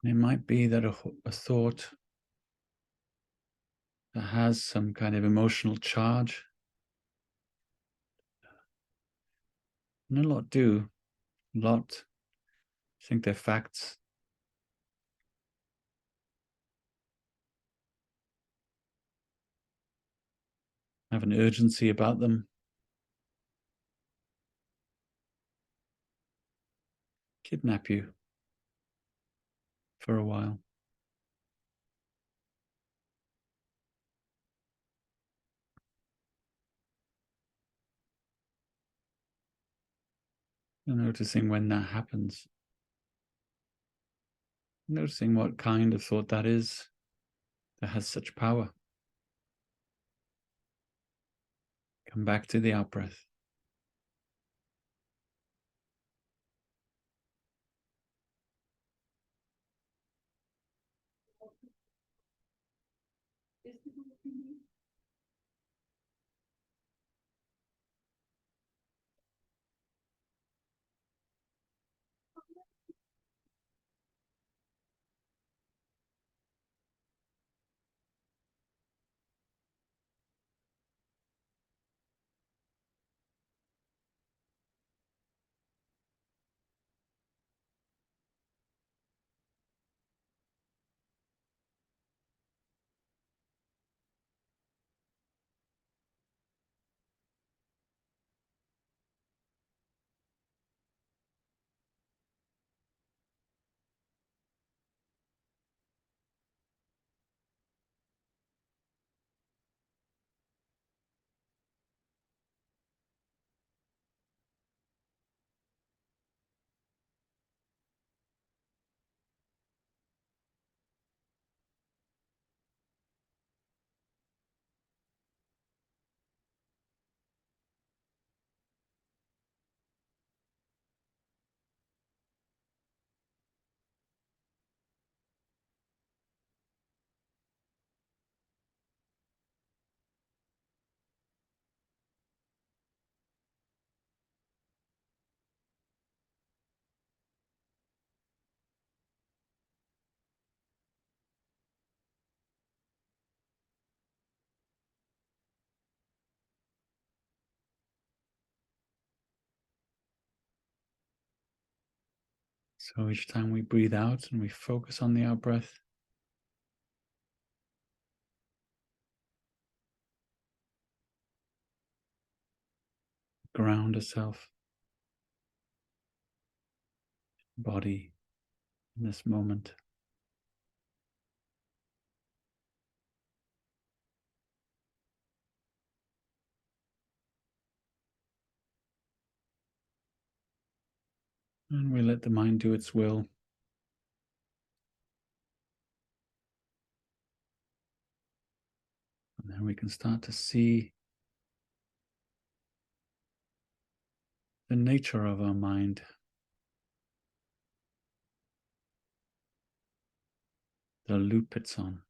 It might be that a thought that has some kind of emotional charge, and a lot do, a lot think they're facts. have an urgency about them. Kidnap you for a while. You're noticing when that happens. Noticing what kind of thought that is that has such power. Come back to the out breath. So each time we breathe out and we focus on the out breath, ground ourselves, body in this moment. And we let the mind do its will. And then we can start to see the nature of our mind. The loop it's on.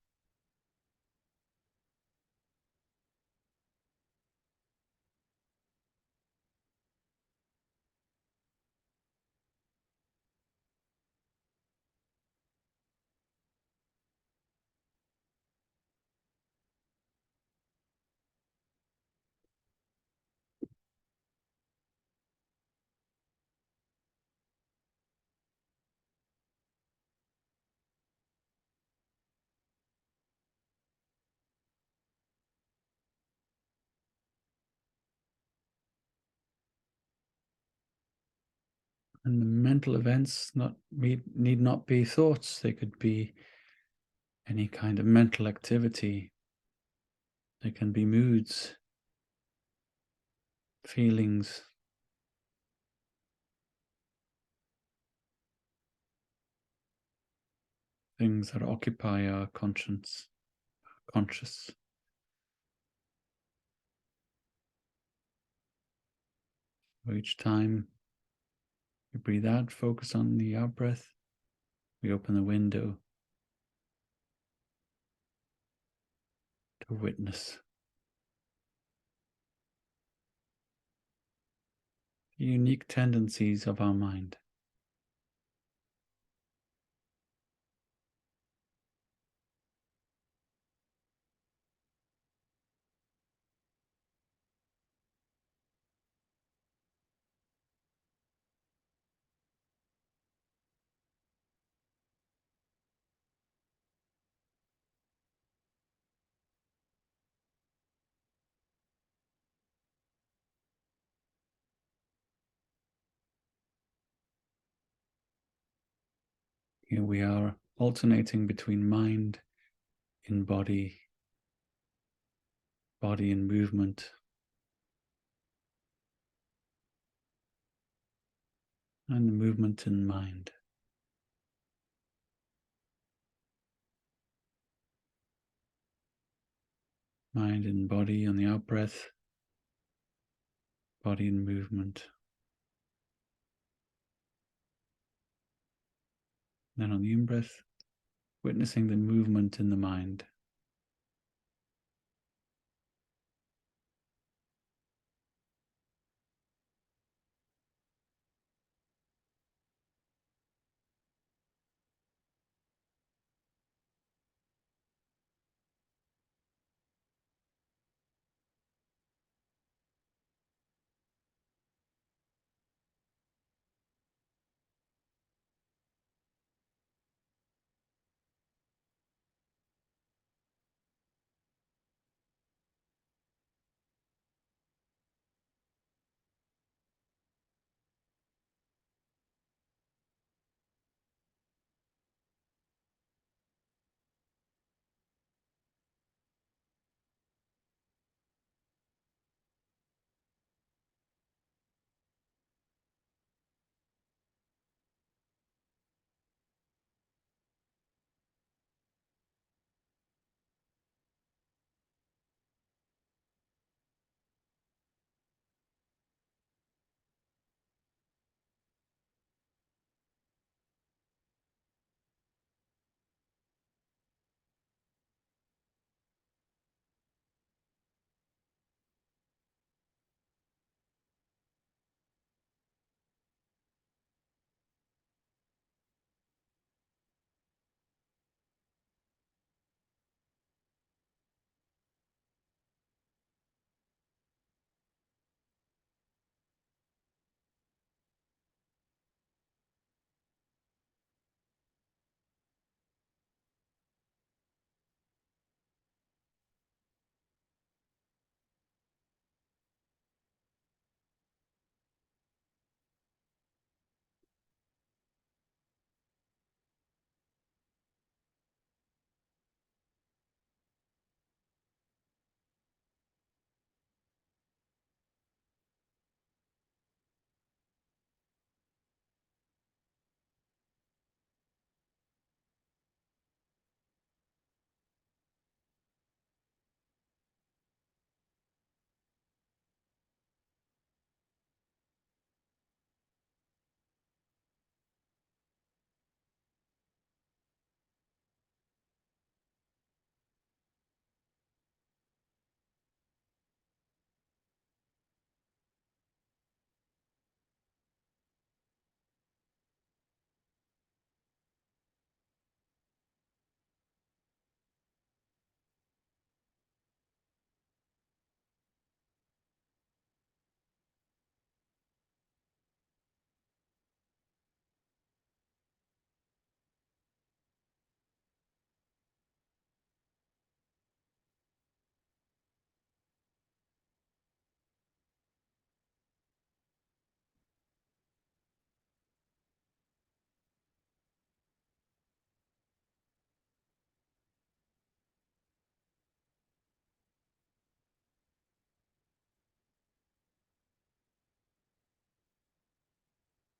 And the mental events need not be thoughts. They could be any kind of mental activity. They can be moods, feelings, things that occupy our conscious. So each time we breathe out, focus on the out breath, we open the window to witness the unique tendencies of our mind. Here we are alternating between mind in body, body in movement, and movement in mind. Mind and body on the out breath, body in movement. Then on the in breath, witnessing the movement in the mind.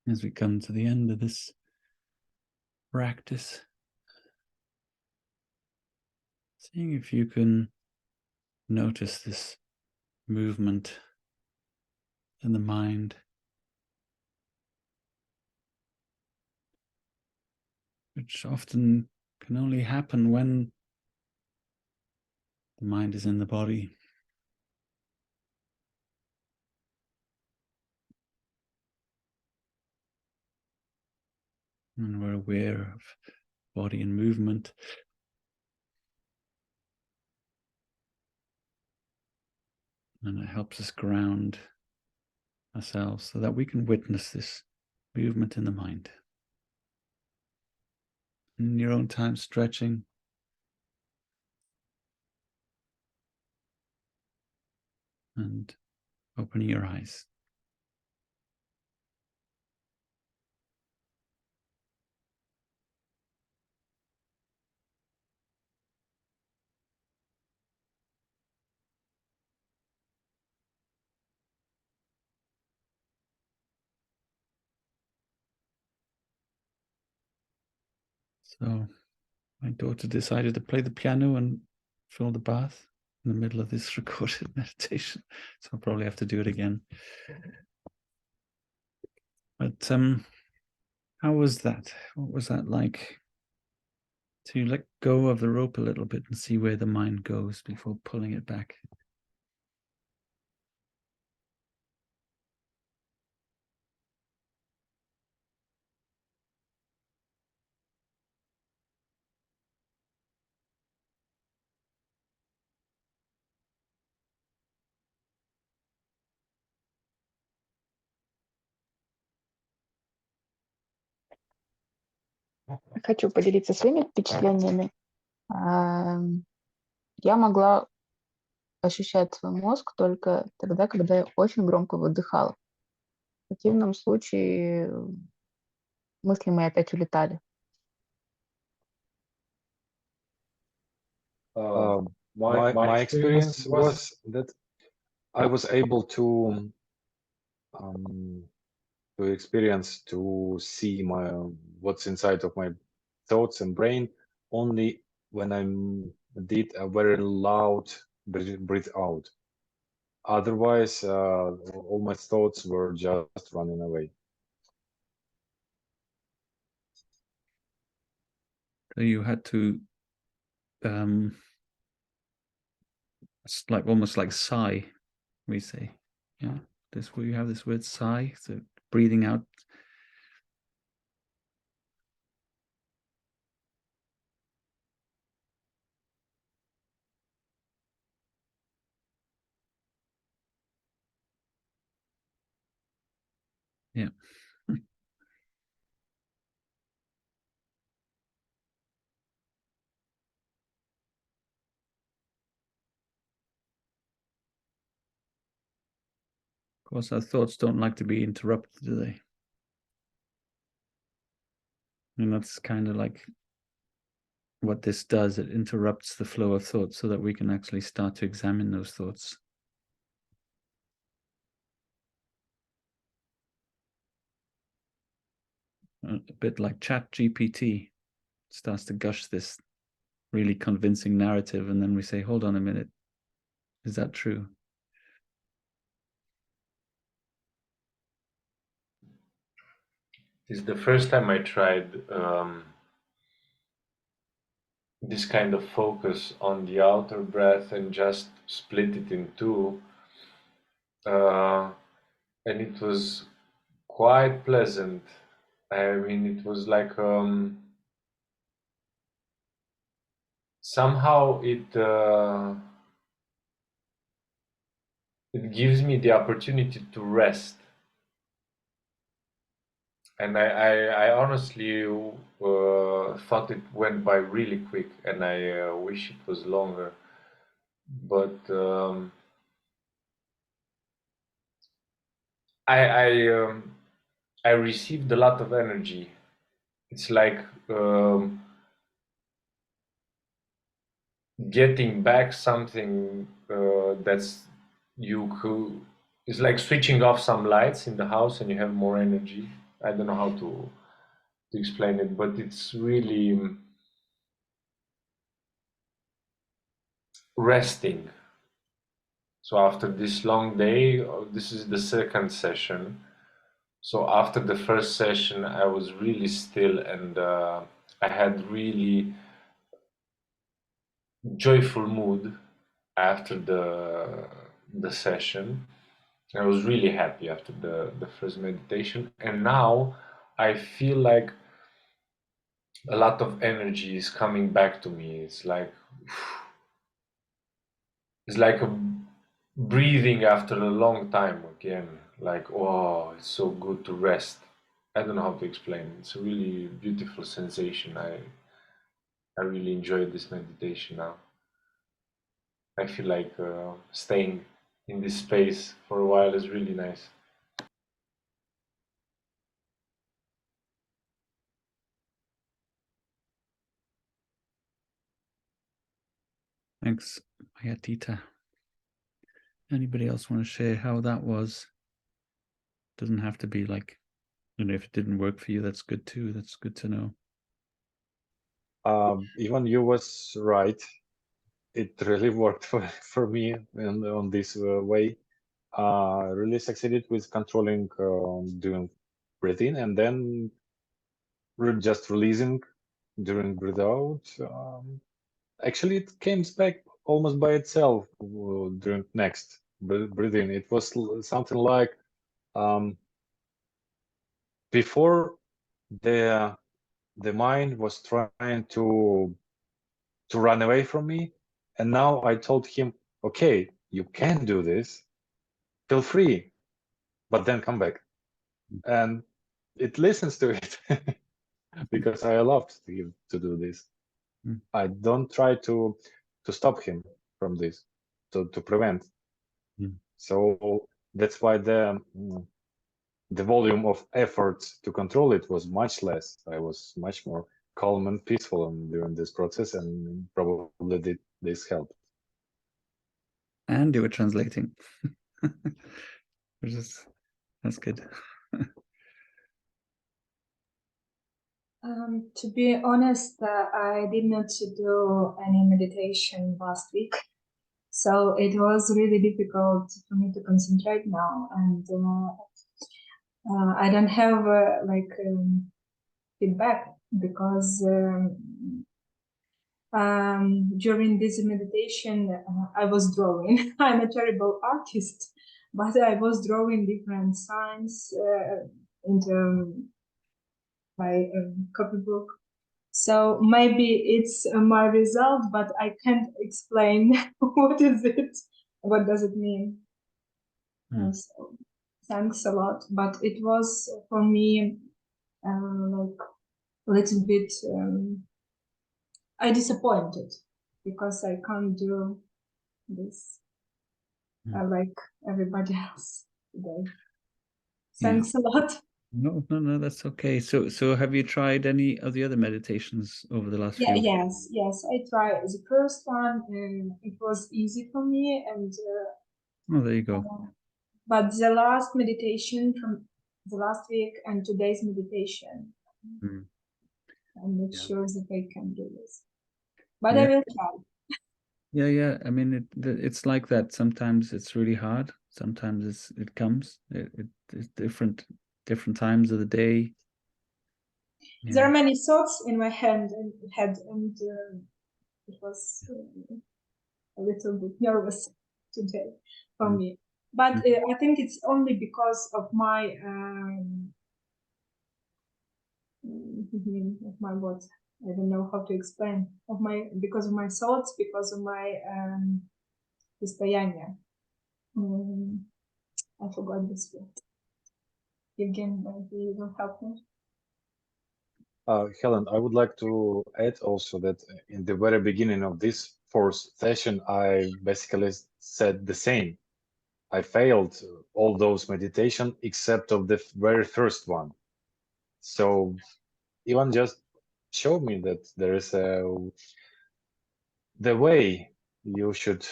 As we come to the end of this practice, seeing if you can notice this movement in the mind, which often can only happen when the mind is in the body. And we're aware of body and movement. And it helps us ground ourselves so that we can witness this movement in the mind. In your own time, stretching. And opening your eyes. So my daughter decided to play the piano and fill the bath in the middle of this recorded meditation. So I'll probably have to do it again. But how was that? What was that like? To let go of the rope a little bit and see where the mind goes before pulling it back. Хочу поделиться своими впечатлениями. Я могла ощущать свой мозг только тогда, когда я очень громко выдыхала. В противном случае мысли мои опять улетали. My experience was that I was able to experience, to see what's inside of my thoughts and brain only when I did a very loud breathe out. Otherwise, all my thoughts were just running away. So you had to it's like almost like sigh, we say. Yeah. This where you have this word sigh, so breathing out. Yeah. Of course, our thoughts don't like to be interrupted, do they? And that's kind of like what this does. It interrupts the flow of thought so that we can actually start to examine those thoughts. A bit like ChatGPT starts to gush this really convincing narrative, and then we say, hold on a minute, is that true? This is the first time I tried this kind of focus on the outer breath and just split it in two. And it was quite pleasant. I mean, it was like somehow it gives me the opportunity to rest. And I honestly thought it went by really quick, and I wish it was longer. But I received a lot of energy. It's like getting back something that's it's like switching off some lights in the house and you have more energy. I don't know how to explain it, but it's really resting. So after this long day, this is the second session. So after the first session, I was really still, and I had really joyful mood after the session. I was really happy after the first meditation, and now I feel like a lot of energy is coming back to me. It's like a breathing after a long time again. Like, oh, it's so good to rest. I don't know how to explain it. It's a really beautiful sensation. I really enjoy this meditation now. I feel like staying in this space for a while is really nice. Thanks, Mayatita. Anybody else want to share how that was? Doesn't have to be like, if it didn't work for you, that's good too. That's good to know. Even you was right. It really worked for me on this way. Really succeeded with controlling doing breathe in and then just releasing during breathe out. Actually, it came back almost by itself during next breathe in. It was something like before the mind was trying to run away from me, and now I told him, okay, you can do this, feel free, but then come back, and it listens to it because I love to do this. Mm. I don't try to stop him from this, to prevent. Mm. So that's why the volume of effort to control it was much less. I was much more calm and peaceful during this process, and probably this helped. And you were translating, that's good. To be honest, I did not do any meditation last week, so it was really difficult for me to concentrate now, and I don't have feedback because during this meditation I was drawing. I'm a terrible artist, but I was drawing different signs into my copybook. So maybe it's my result, but I can't explain what is it, what does it mean. So thanks a lot, but it was for me like a little bit I disappointed because I can't do this like everybody else today. Thanks a lot. No, that's okay. So have you tried any of the other meditations over the last few weeks? Yes, I tried the first one and it was easy for me, and Oh, there you go. but the last meditation from the last week and today's meditation, I'm not sure that I can do this, but I will try. Yeah. I mean, it's like that. Sometimes it's really hard. Sometimes it comes. It's different times of the day. Yeah. There are many thoughts in my head, and it was a little bit nervous today for me. But I think it's only because of my what, I don't know how to explain, because of my thoughts, because of my состояние. I forgot this word. Again, maybe you will help me. Helen, I would like to add also that in the very beginning of this fourth session, I basically said the same. I failed all those meditation except of the very first one. So Ivan just showed me that there is the way you should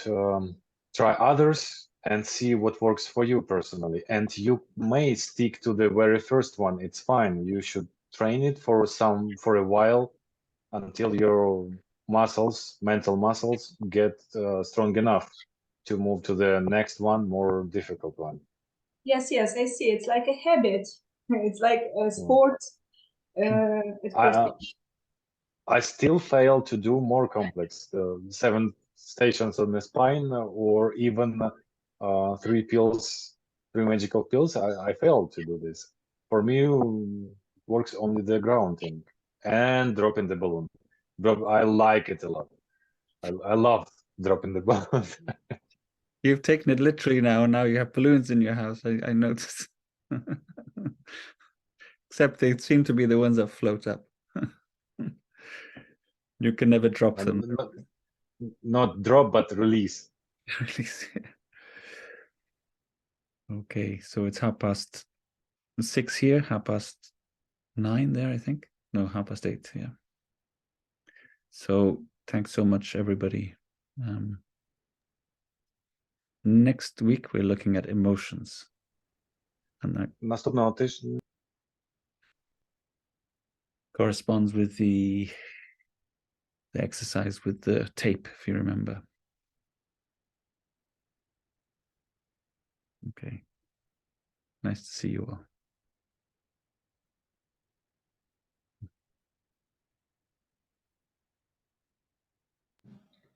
try others and see what works for you personally. And you may stick to the very first one. It's fine. You should train it for a while until your mental muscles get strong enough to move to the next one, more difficult one. Yes, I see. It's like a habit. It's like a sport. I still fail to do more complex, 7 stations on the spine, or even 3 magical pills. I failed to do this. For me, works only the grounding and dropping the balloon. I like it a lot. I love dropping the balloon. You've taken it literally now, and now you have balloons in your house. I noticed. Except they seem to be the ones that float up. You can never drop them. Not drop, but release. Release. Okay, so it's 6:30 here, 9:30 there, I think. No, 8:30, yeah. So thanks so much, everybody. Next week, we're looking at emotions. And that Наступного тижня corresponds with the the exercise with the tape, if you remember. Okay. Nice to see you all.